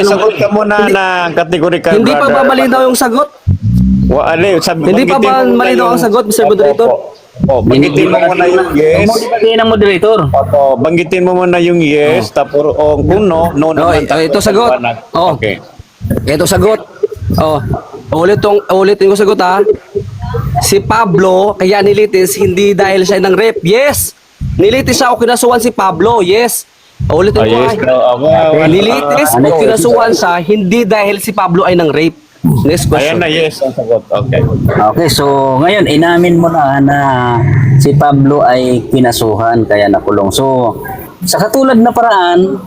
Sagot ka muna ng kategorikal, Hindi pa brother. ba malinaw yung sagot? Hindi pa ba malinaw ang sagot, Mr. Moderator? Banggitin mo muna yung yes. Hindi ng moderator. Banggitin mo muna yung yes, tapos kung no naman. Ito sagot. Okay. Ito sagot. Ulitin ko sagot ha. Si Pablo, kaya nilitis, hindi dahil siya nang rape. Yes! Nilitis siya o kinasuhan si Pablo. Yes! Ulitin ko Yes. ha. Nilitis o kinasuhan siya, hindi dahil si Pablo ay nang rape. Next question. Ayan na yes ang sagot. Okay. Okay, so ngayon inamin mo na si Pablo ay kinasuhan kaya nakulong. So sa katulad na paraan,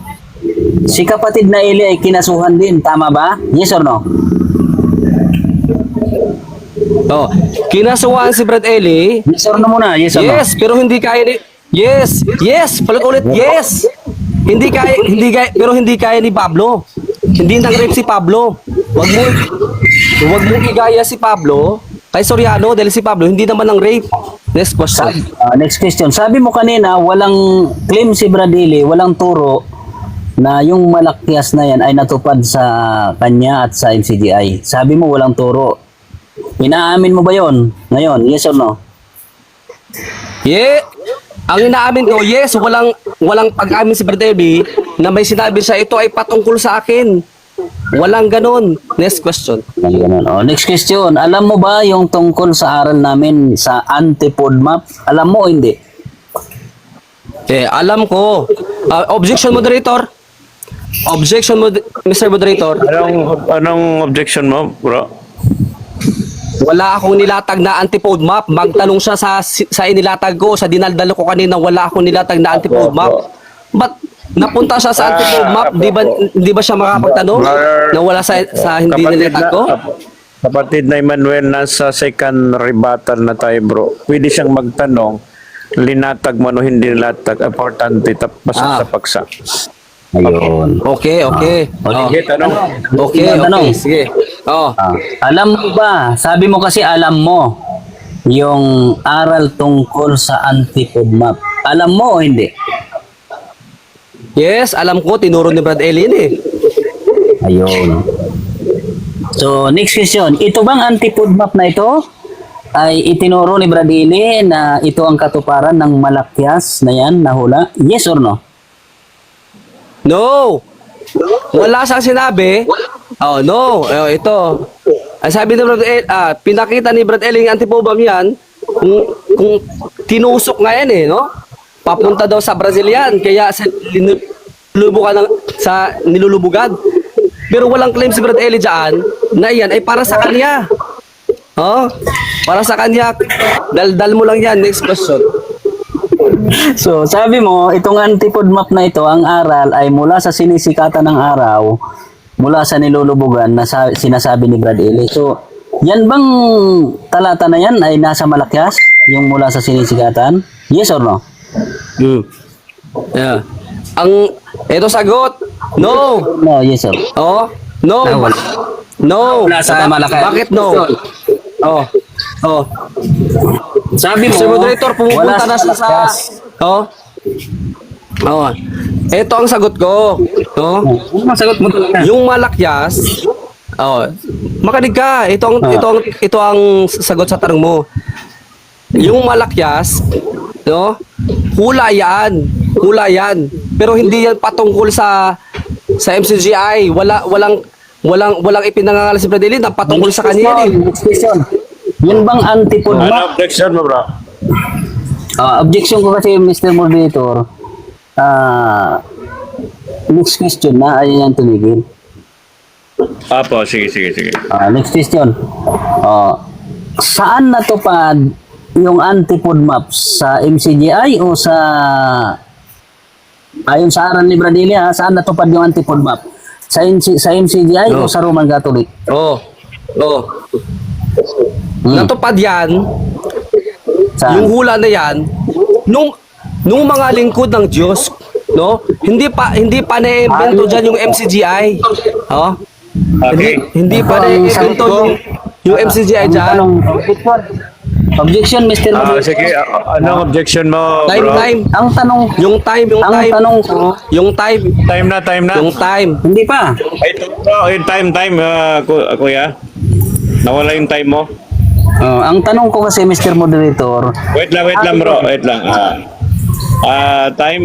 si kapatid na Eli ay kinasuhan din, tama ba? Yes or no? Kinasuhan si Brad Eli. Yes or no muna? Yes or no? Yes, pero hindi kaya ni Yes, palit-ulit. Yes. Hindi kaya ni Pablo. Hindi nang rape si Pablo. Wag mo igaya si Pablo kay Soriano dahil si Pablo hindi naman nang rape. Next question. Next question. Sabi mo kanina, walang claim si Bradley, walang turo na yung malakyas na yan ay natupad sa kanya at sa MCGI. Sabi mo walang turo. Inaamin mo ba yon ngayon? Yes or no? Ang inaamin ko, yes, walang pag-amin si Bradley na may sinabi siya, ito ay patungkol sa akin. Walang ganon. Next question. Ay, ganun. Oh, next question. Alam mo ba yung tungkol sa aral namin sa anti-FODMAP? Alam mo o hindi? Alam ko. Objection, moderator. Objection, Mr. Moderator. Anong objection mo, bro? Wala akong nilatag na anti-FODMAP. Magtanong siya sa inilatag ko, sa dinaldalo ko kanina, wala akong nilatag na anti-FODMAP. But napunta siya sa anti-FODMAP, di ba siya makapagtanong na wala sa hindi nilatag ko? Kapatid na Emmanuel, nasa second rebuttal na tayo, bro. Pwede siyang magtanong, linatag mo no hindi nilatag, importante, basta sa paksa. Ayun. Okay. Sige, tanong. Okay, Tanong. sige. Alam mo ba? Sabi mo kasi alam mo yung aral tungkol sa anti-FODMAP. Alam mo o hindi? Yes, alam ko, tinuro ni Brad Elin Ayun. So, next question. Ito bang anti-FODMAP na ito ay itinuro ni Bradley na ito ang katuparan ng malakyas na yan, na hula? Yes or no? No! Wala siyang sinabi. No. Ito. Ang sabi ni Brad pinakita ni Brad Elin yung anti-FODMAP yan, kung tinusok nga yan no? Papunta daw sa Brazil yan, kaya nilulubugan. Pero walang claim si Brad Ellie dyan na yan ay para sa kanya. Para sa kanya. Daldal mo lang yan. Next question. So, sabi mo, itong anti-FODMAP na ito, ang aral ay mula sa sinisikatan ng araw, mula sa nilulubugan na sinasabi ni Brad Ellie. So, yan bang talata na yan ay nasa malakyas? Yung mula sa sinisikatan? Yes or no? Yeah. Ito sagot. No. No, yes sir. No. No. Nasa malakyas. Bakit no? Sabi mo, Mr. Moderator, wala pumupunta na siya sa... Ito ang sagot ko. Ano ang sagot mo talaga? Yung malakyas, makinig ka. Ito ang sagot sa tanong mo. Yung malakyas, hula yan. Pero hindi yan patungkol sa MCGI. Walang ipinangangalan si Bradley na patungkol sa kanya yan Next question. Yun bang anti-FODMAP? Ano objection mo, bro? Objection ko kasi, Mr. Moderator. Next question na, ayun yung tumigil. Apo, sige. Next question. Saan natupad yung anti-FODMAP? Sa MCGI o sa... Ayon sa aral ni Bradley, saan natupad yung anti-FODMAP? Sa MCGI o sa Roman Catholic? Natupad yan, Saan? yung hula na yan, nung mga lingkod ng Diyos, hindi pa na-invento dyan yung MCGI. Okay. Hindi pa na-invento yung MCGI dyan. Objection, Mr. Moderator. Sige, anong objection mo, bro? Time. Ang tanong, Yung time. tanong ko, Yung time. Time na. Yung time. hindi pa. Ay, ito, bro, yung time, kuya. Nawala yung time mo. Ang tanong ko kasi, Mr. Moderator, Wait lang, bro. Time,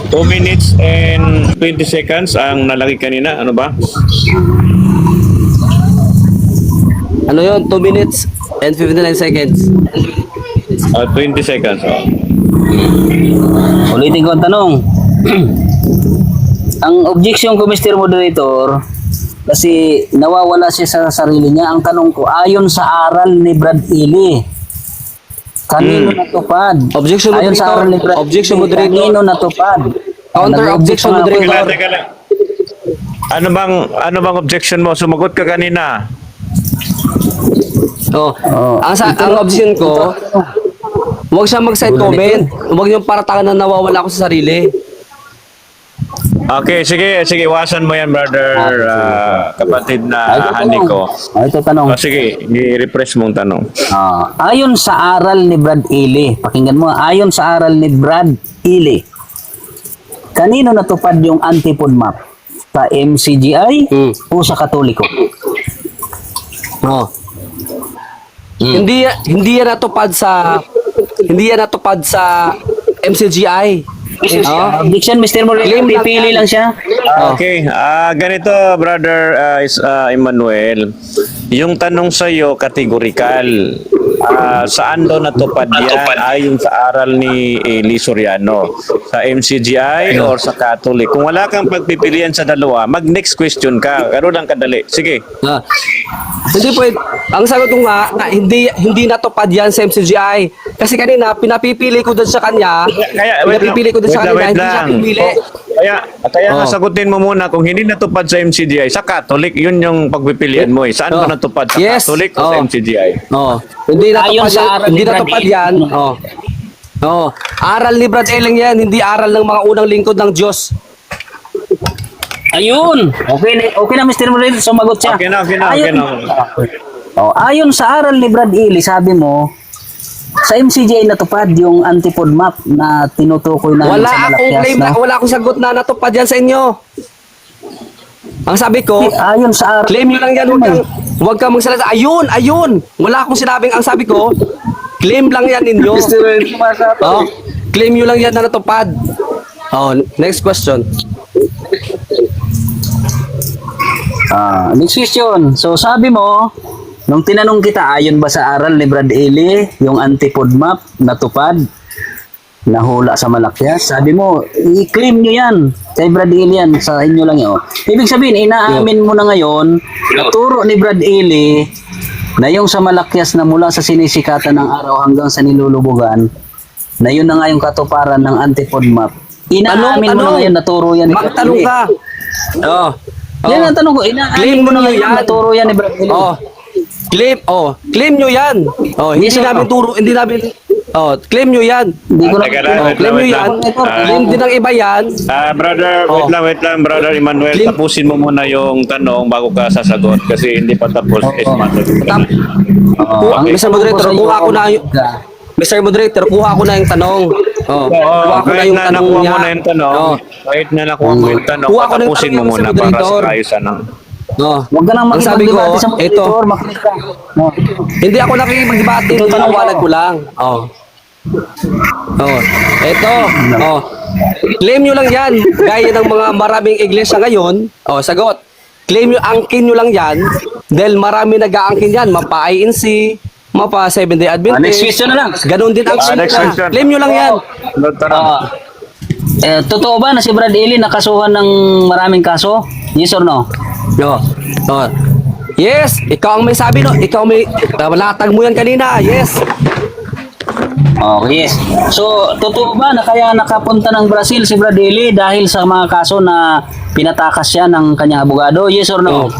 2 minutes and 20 seconds ang nalagay kanina. Ano ba? Ano yun? 2 minutes and 59 seconds. 20 seconds. ulitin ko ang tanong. Ang objection ko, Mr. Moderator, kasi nawawala siya sa sarili niya. Ang tanong ko, ayon sa aral ni Brad Ellie, kanino natupad? Objection, Ayon sa aral ni moderator. Brad Objection, Ellie, moderator. kanino natupad? Counter objection, Nag-objection ako. moderator. Teka lang. Ano bang objection mo? Sumagot ka kanina. Ang option ko, huwag siya mag-side comment. Huwag niyong paratangan na nawawala ako sa sarili. Okay, sige, iwasan mo yan, brother, kapatid na hani ko. Ito tanong. Sige, i-refresh mong tanong. Ayon sa aral ni Brad Ellie, pakinggan mo, ayon sa aral ni Brad Ellie, kanino natupad yung anti-FODMAP? Sa MCGI o sa Katoliko? Hindi yan natupad sa MCGI. Objection, Mr. Moreno. Claim lang Pipili yan. lang siya. Okay, ganito brother Emmanuel. Yung tanong sa iyo kategorikal. Saan daw natupad yan ayon sa aral ni Eli Soriano? Sa MCGI or sa Catholic? Kung wala kang pagpipilian sa dalawa, mag-next question ka. Gano'n lang kadali. Sige. Hindi pwede. Ang sagot ko nga, na hindi natupad yan sa MCGI. Kasi kanina, pinapipili ko doon sa kanya, pinapipili ko doon sa kanina, hindi siya pipili. Kaya nga sagutin mo muna kung hindi natupad sa MCGI, sa Catholic, yun yung pagpipilian mo eh. Saan ba natupad? Sa Yes. Catholic o sa MCGI? Hindi Ayon natupad sa yan. aral Hindi ni Brad natupad Ely. yan. Aral ni Brad Ely yan, hindi aral ng mga unang lingkod ng Diyos. Ayun. Okay na Mr. Moreno, sumagot siya. Okay na. Ayon sa aral ni Brad Ely, sabi mo, sa MCGI natupad yung antipod map na tinutukoy na Wala sa akong Malaquias, claim, no? wala akong sagot na natupad yan sa inyo. Ang sabi ko, Ayon sa aral. claim nyo lang yan, huwag kang magsalita. Ayun. Wala akong sinabing, ang sabi ko, claim lang yan ninyo. Claim nyo lang yan na natupad. Next question. Next question. So sabi mo, nung tinanong kita, ayon ba sa aral ni Brad Ely, yung antipod map natupad, nahula sa Malaquias, sabi mo, i-claim nyo yan. Kay Brad Ely yan, sa inyo lang yun. Ibig sabihin, inaamin mo na ngayon, naturo ni Brad Ely, na yung sa Malaquias na mula sa sinisikatan ng araw hanggang sa nilulubugan, na yun na nga yung katuparan ng antipod map. Inaamin mo na ngayon, naturo yan ni Brad Magtanong Ely. ka. Yan ang tanong ko, inaamin mo na ngayon, naturo yan ni Brad Ely. Claim nyo yan. Hindi Yes, namin turo, hindi namin, claim nyo yan. Hindi ko na Teka lang, Claim nyo wait yan. lang. Claim din ng iba yan. Brother, wait lang, brother Emmanuel. Claim- Tapusin mo muna yung tanong bago ka sasagot kasi hindi pa tapos. Mr. Moderator, kuha ko na yung Mr. Moderator, kuha ko na yung tanong. Kuha ko na Kahit yung na tanong nakuha niya. mo na yung tanong, kahit na nakuha mo yung tanong, Kuha ko na yung tapusin mo tanong, muna Mr. para Moderator. sa ayusan ng... Huwag ka nang Ang sabi ko, makipagdebate sa ito. monitor, makinig ka. No. Hindi ako nakikipag-debate, tinawalag ko lang. Ito. Claim nyo lang yan. Gaya ng mga maraming iglesia ngayon. Sagot. Claim nyo, angkin nyo lang yan. Dahil marami nag-aangkin yan. Mapa INC, mapa 7-day Adventist. Next question na lang. Ganon din ang Next sila. question. Claim nyo lang yan. Totoo ba na si Brad Ely nakasuhan ng maraming kaso? Yes or no? Yes, ikaw ang may sabi no. Ikaw may latag mo yan kanina. Yes. Okay, yes. So, totoo ba na kaya nakapunta ng Brazil si Brad Ely dahil sa mga kaso na pinatakas siya ng kanyang abogado? Yes or no?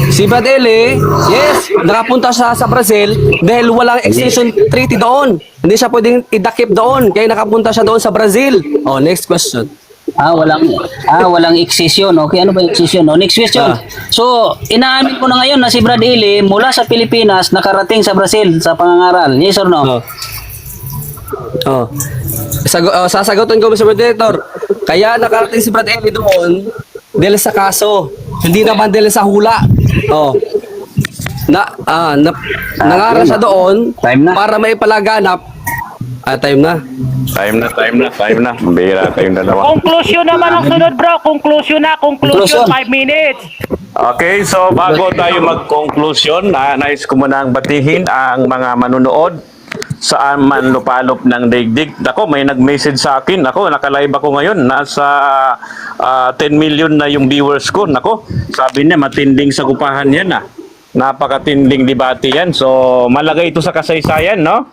Si Brad Ely, yes, nakapunta siya sa Brazil dahil walang extradition treaty doon. Hindi siya pwedeng idakip doon, kaya nakapunta siya doon sa Brazil. Next question. Walang excision. Okay, ano ba yung excision? No? Next question. So, inaamin ko na ngayon na si Brad Ely mula sa Pilipinas nakarating sa Brazil sa pangangaral. Yes or no? Sasagutin ko, Mr. Moderator. Kaya nakarating si Brad Ely doon dahil sa kaso. Hindi naman dahil sa hula. Nangaral siya doon Time na. para may palaganap. Time na. Time na. Bira kayong dalawa. Conclusion naman ang sunod, bro. Conclusion. Conclusion. 5 minutes. Okay, so bago tayo mag-conclusion, nais ko muna ang batihin ang mga manunood saan man lupalop ng daigdig. Ako, may nag-message sa akin. Ako, nakalive ako ngayon. Nasa 10 million na yung viewers ko. Nako, sabi niya, matinding sagupahan yan Napakatinding debate yan. So, malagay ito sa kasaysayan, no?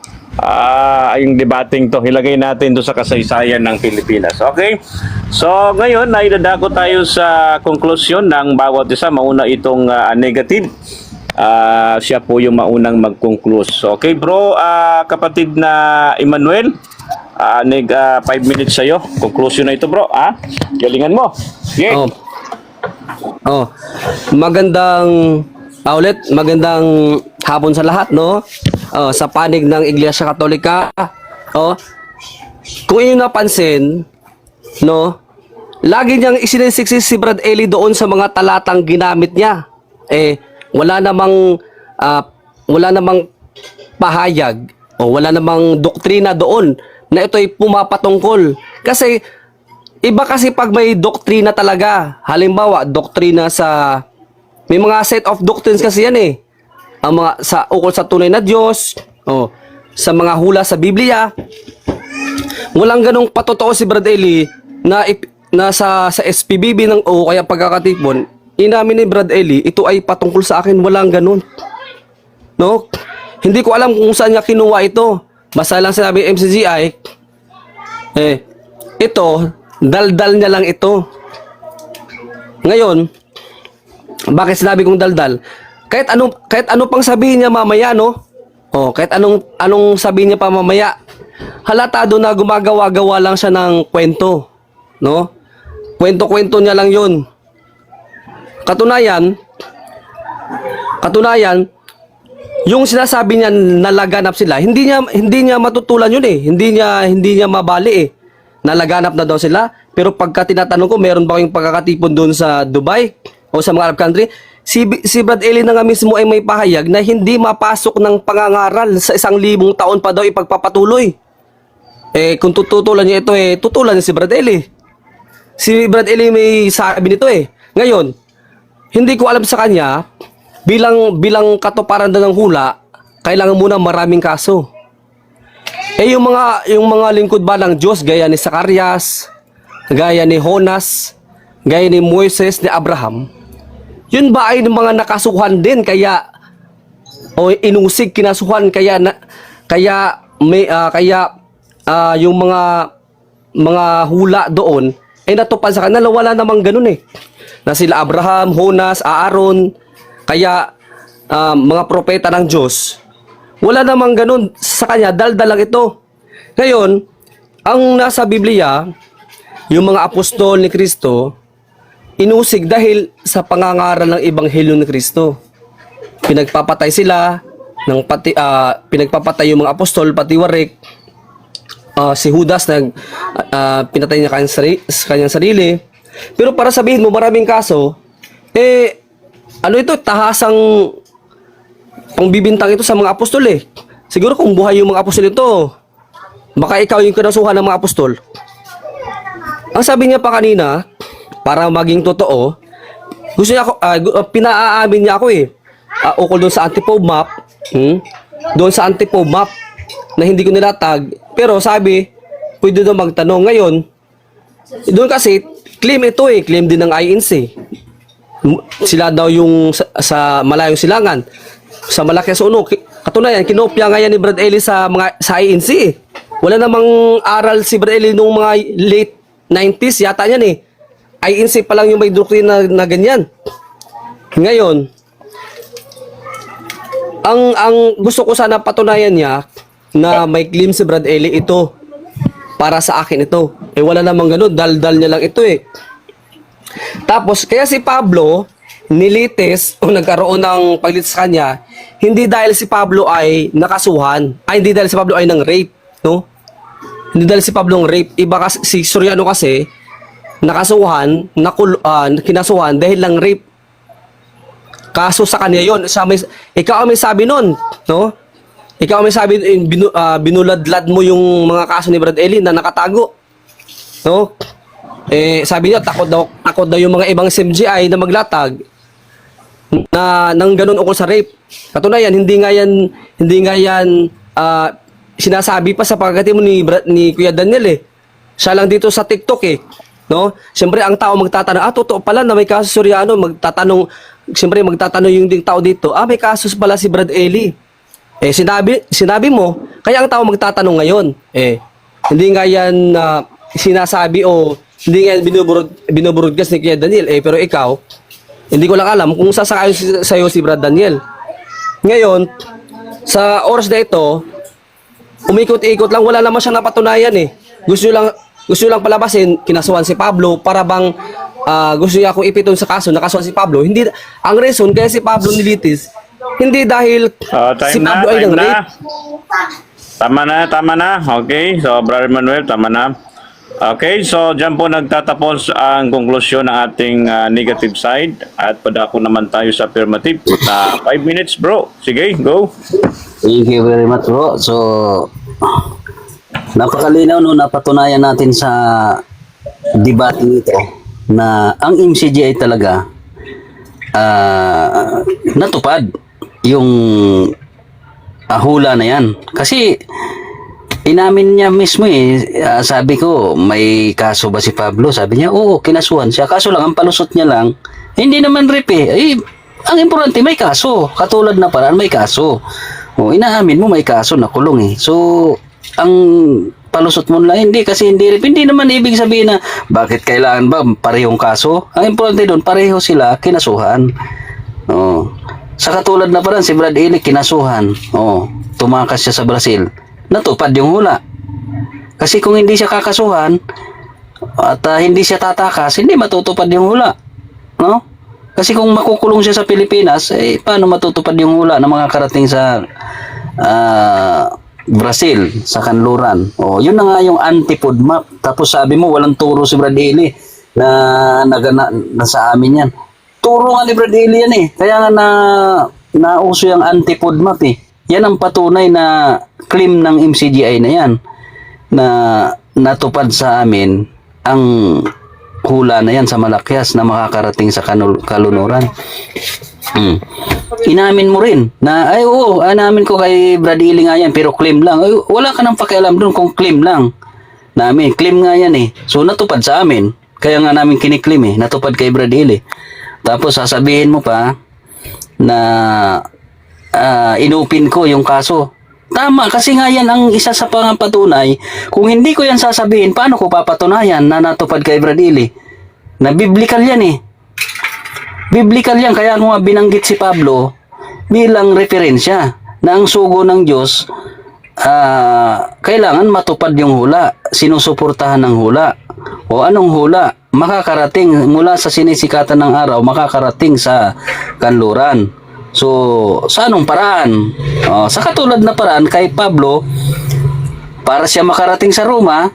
Yung debating to, ilagay natin to sa kasaysayan ng Pilipinas. Okay? So, ngayon, naidadako tayo sa konklusyon ng bawat isa. Mauna itong negative. Siya po yung maunang mag-concluse. Okay, bro, kapatid na Emmanuel, 5 minutes sa'yo. Conclusion na ito, bro. Galingan mo. Okay. Magandang hapon sa lahat, no? Sa panig ng Iglesia Katolika. Kung inyo napansin, no? Lagi niyang isinisiksik si Brad Ely doon sa mga talatang ginamit niya. Wala namang pahayag o wala namang doktrina doon na ito'y pumapatungkol. Kasi, iba kasi pag may doktrina talaga. Halimbawa, doktrina sa... May mga set of doctrines kasi yan eh. Ang mga ukol sa tunay na Diyos, sa mga hula sa Biblia. Walang ganong patotoo si Brad Eli na sa SPBB o kaya pagkakatipon, inamin ni Brad Eli, ito ay patungkol sa akin, walang ganon. No? Hindi ko alam kung saan niya kinuha ito. Basta lang sinabi MCGI, ito, daldal niya lang ito. Ngayon, bakit sinabi kong daldal? Kahit ano pang sabihin niya mamaya, no? Kahit anong sabihin niya pa mamaya, halatado na gumagawa-gawa lang siya ng kwento, no? Kwento-kwento niya lang 'yun. Katunayan, yung sinasabi niya nalaganap sila, hindi niya matutulan 'yun eh. Hindi niya mabali eh. Nalaganap na daw sila, pero pagka tinatanong ko, meron ba kayong pagkakatipon doon sa Dubai o sa mga Arab country? Si Brad Eli na nga mismo ay may pahayag na hindi mapasok ng pangangaral sa 1,000 taon pa daw ipagpapatuloy. Kung tutulan niya ito, tutulan niya si Brad Eli. Si Brad Eli may sabi nito eh. Ngayon, hindi ko alam sa kanya, bilang katuparan ng hula, kailangan muna maraming kaso. Yung mga lingkod ba ng Diyos, gaya ni Zacarias, gaya ni Jonas, gaya ni Moises, ni Abraham, yun ba ay mga nakasuhan din inusig kinasuhan yung mga hula doon ay natupan sa kanila, wala namang ganun eh. Na sila Abraham, Jonas, Aaron, kaya mga propeta ng Diyos, wala namang ganun sa kanya, daldal lang ito. Ngayon, ang nasa Biblia, yung mga apostol ni Kristo, inusig dahil sa pangangaral ng ebanghelyo ni Kristo. Pinagpapatay sila pinagpapatay yung mga apostol pati warik. Si Judas pinatay niya kanyang sarili. Pero para sabihin mo maraming kaso, ito tahasang pangbibintang ito sa mga apostol eh. Siguro kung buhay yung mga apostol ito, baka ikaw yung kinasuhan ng mga apostol. Ang sabi niya pa kanina, para maging totoo, gusto niya ako, pinaamin niya ako eh. Ukol doon sa anti-pope map, doon sa anti-pope map, na hindi ko nilatag, pero sabi, pwede doon magtanong. Ngayon, doon kasi, claim din ng INC. Sila daw yung sa malayong silangan, sa Malakias Uno. Katunayan, kinopya nga yan ni Brad Eli sa INC eh. Wala namang aral si Brad Eli nung mga late 90s, yata yan eh. INC pa lang yung may doktrina na ganyan. Ngayon, ang gusto ko sana patunayan niya na may claim si Brad Eli, ito para sa akin ito. Wala namang ganun, daldal niya lang ito eh. Tapos kaya si Pablo nilitis o nagkaroon ng paglitis sa kanya, hindi dahil si Pablo ay nakasuhan, hindi dahil si Pablo ay nang rape, no? Hindi dahil si Pablo ng rape, iba kasi si Soriano kasi nakasuhan, kinasuhan dahil lang rape. Kaso sa kanya yon. Ikaw ang may sabi nun, no? Ikaw ang may sabi, binuladlad mo yung mga kaso ni Brad Eli na nakatago, no? Sabi niya, takot daw yung mga ibang SMGI na maglatag na nang ganun ukol sa rape. Katunayan, hindi nga yan sinasabi pa sa pagkatimo ni Kuya Daniel eh. Siya lang dito sa TikTok eh. No? Siyempre ang tao magtatanong, totoo pala na may kaso si Soriano, magtatanong yung ding tao dito, may kaso pala si Brad Eli. Sinabi mo, kaya ang tao magtatanong ngayon. Hindi nga yan sinasabi o hindi nga binuburudgas ni Kuya Daniel. Pero ikaw, hindi ko lang alam kung sasakayon sa'yo si Brad Daniel. Ngayon, sa oras na ito, umikot-ikot lang, wala naman siya napatunayan eh. Gusto lang palabasin, kinasuhan si Pablo para bang gusto niya akong ipiton sa kaso, nakasuhan si Pablo. Hindi, ang reason kaya si Pablo nilitis, hindi dahil si Pablo ay nang rape. Tama na. Okay, so Brother Manuel, tama na. Okay, so dyan po nagtatapos ang konklusyon ng ating negative side at padako naman tayo sa affirmative. 5 minutes bro, sige, go. Thank you very much bro. So Napakalinaw no, napatunayan natin sa debate nito na ang MCGI talaga natupad yung hula na yan. Kasi inamin niya mismo sabi ko, may kaso ba si Pablo? Sabi niya, oo, kinasuhan siya. Kaso lang, ang palusot niya lang, hindi naman rape ang importante may kaso. Katulad na paraan, may kaso. O, inaamin mo may kaso, nakulong So, ang palusot mo lang, hindi kasi hindi rape. Hindi naman ibig sabihin na, bakit kailangan ba parehong kaso? Ang importante doon, pareho sila kinasuhan. O, sa katulad na paraan, si Brad Ely kinasuhan. O, tumakas siya sa Brazil. Natupad yung hula. Kasi kung hindi siya kakasuhan at hindi siya tatakas, hindi matutupad yung hula. No? Kasi kung makukulong siya sa Pilipinas, paano matutupad yung hula na mga karating sa Brazil, sa kanluran? O, yun na nga yung anti-food map. Tapos sabi mo, walang turo si Brad Ely na sa amin yan. Turo nga ni Brad Ely yan Kaya nga nauso yung anti-food map Yan ang patunay na claim ng MCGI na yan na natupad sa amin ang hula na yan sa Malakyas na makakarating sa kalunuran. Inamin mo rin na anamin ko kay Brad Ely nga yan pero claim lang. Wala ka nang pakialam doon kung claim lang. Namin, claim nga yan So natupad sa amin. Kaya nga namin kiniklaim natupad kay Brad Ely. Tapos sasabihin mo pa na inupin ko yung kaso. Tama, kasi nga yan ang isa sa patunay. Kung hindi ko yan sasabihin, paano ko papatunayan na natupad kay Brad Ely? Na biblical yan Biblical yan, kaya ko nga binanggit si Pablo bilang referensya na ang sugo ng Diyos kailangan matupad yung hula. Sinusuportahan ng hula. O anong hula? Makakarating mula sa sinisikatan ng araw, makakarating sa kanluran. So, sa anong paraan? Sa katulad na paraan kay Pablo, para siya makarating sa Roma,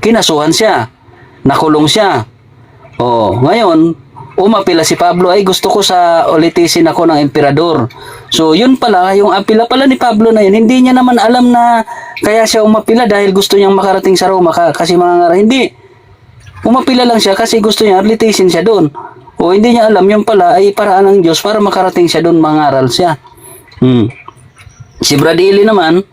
kinasuhan siya, nakulong siya. Ngayon, umapila si Pablo, gusto ko ulitisin ako ng emperador. So, yun pala, yung apila pala ni Pablo na yun, hindi niya naman alam na kaya siya umapila dahil gusto niyang makarating sa Roma kasi hindi. Umapila lang siya kasi gusto niya ulitisin siya doon. Hindi niya alam, yung pala ay paraan ng Diyos para makarating siya doon, mangaral siya. Si Brad Ely naman,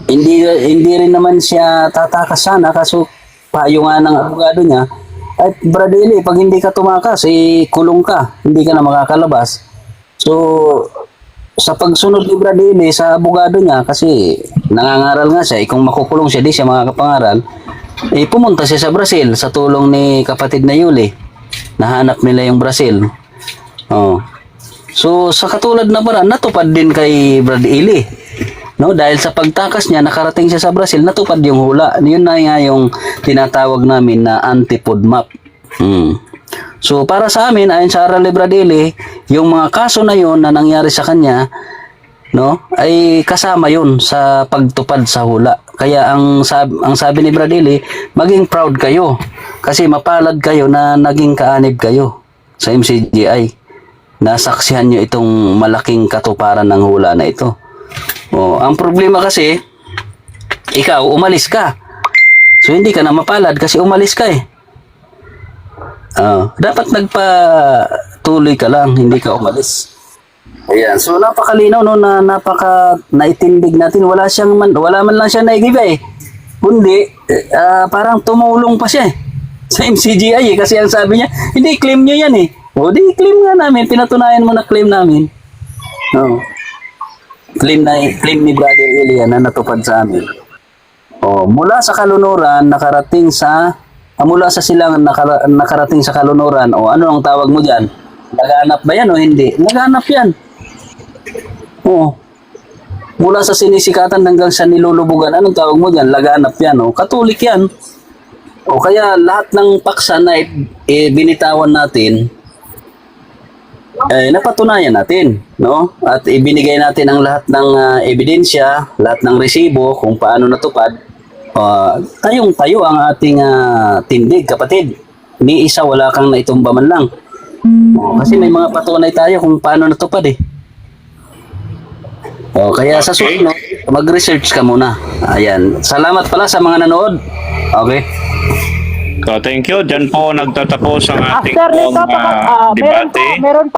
hindi rin naman siya tatakas sana kaso payo nga ng abogado niya. At Brad Ely, pag hindi ka tumakas, kulong ka, hindi ka na makakalabas. So, sa pagsunod ni Brad Ely sa abogado niya, kasi nangangaral nga siya, kung makukulong siya, di siya makakapangaral, pumunta siya sa Brazil sa tulong ni kapatid na Yuli. Nahanap nila yung Brazil. So sa katulad na paraan, natupad din kay Brad Ely. Dahil sa pagtakas niya, nakarating siya sa Brazil, natupad yung hula. Yun na nga yung tinatawag namin na anti-food map. So para sa amin, ayon sa aral ni Brad Ely, yung mga kaso na yun na nangyari sa kanya, ay kasama yun sa pagtupad sa hula. Kaya ang sabi ni Brad Ely, maging proud kayo kasi mapalad kayo na naging kaanib kayo sa MCGI. Nasaksihan nyo itong malaking katuparan ng hula na ito. Ang problema kasi, ikaw umalis ka. So hindi ka na mapalad kasi umalis ka dapat nagpatuloy ka lang, hindi ka umalis. Ayan, so napakalinaw na naitindig natin. Wala man lang siya naigiba Kundi parang tumulong pa siya sa MCGI kasi ang sabi niya, hindi claim niyo yan di claim nga namin, pinatunayan mo na claim namin. Claim ni Brother Ely na natupad sa amin. Mula sa kalunuran nakarating sa mula sa silangan nakarating sa kalunuran. Ano ang tawag mo diyan? Naghanap ba yan o hindi? Naghanap yan. Mula sa sinisikatan hanggang sa nilulubugan, anong tawag mo dyan? Laganap yan. Katolik yan. Kaya lahat ng paksa na binitawan natin, napatunayan natin. At ibinigay natin ang lahat ng ebidensya, lahat ng resibo, kung paano natupad. Tayong-tayo ang ating tindig, kapatid. Ni isa wala kang naitumba man lang. Kasi may mga patunay tayo kung paano natupad O, kaya sa Okay. susunod, mag-research ka muna. Ayan. Salamat pala sa mga nanood. Okay. So, thank you. Diyan po nagtatapos ang ating After nito, pong, meron debate. pa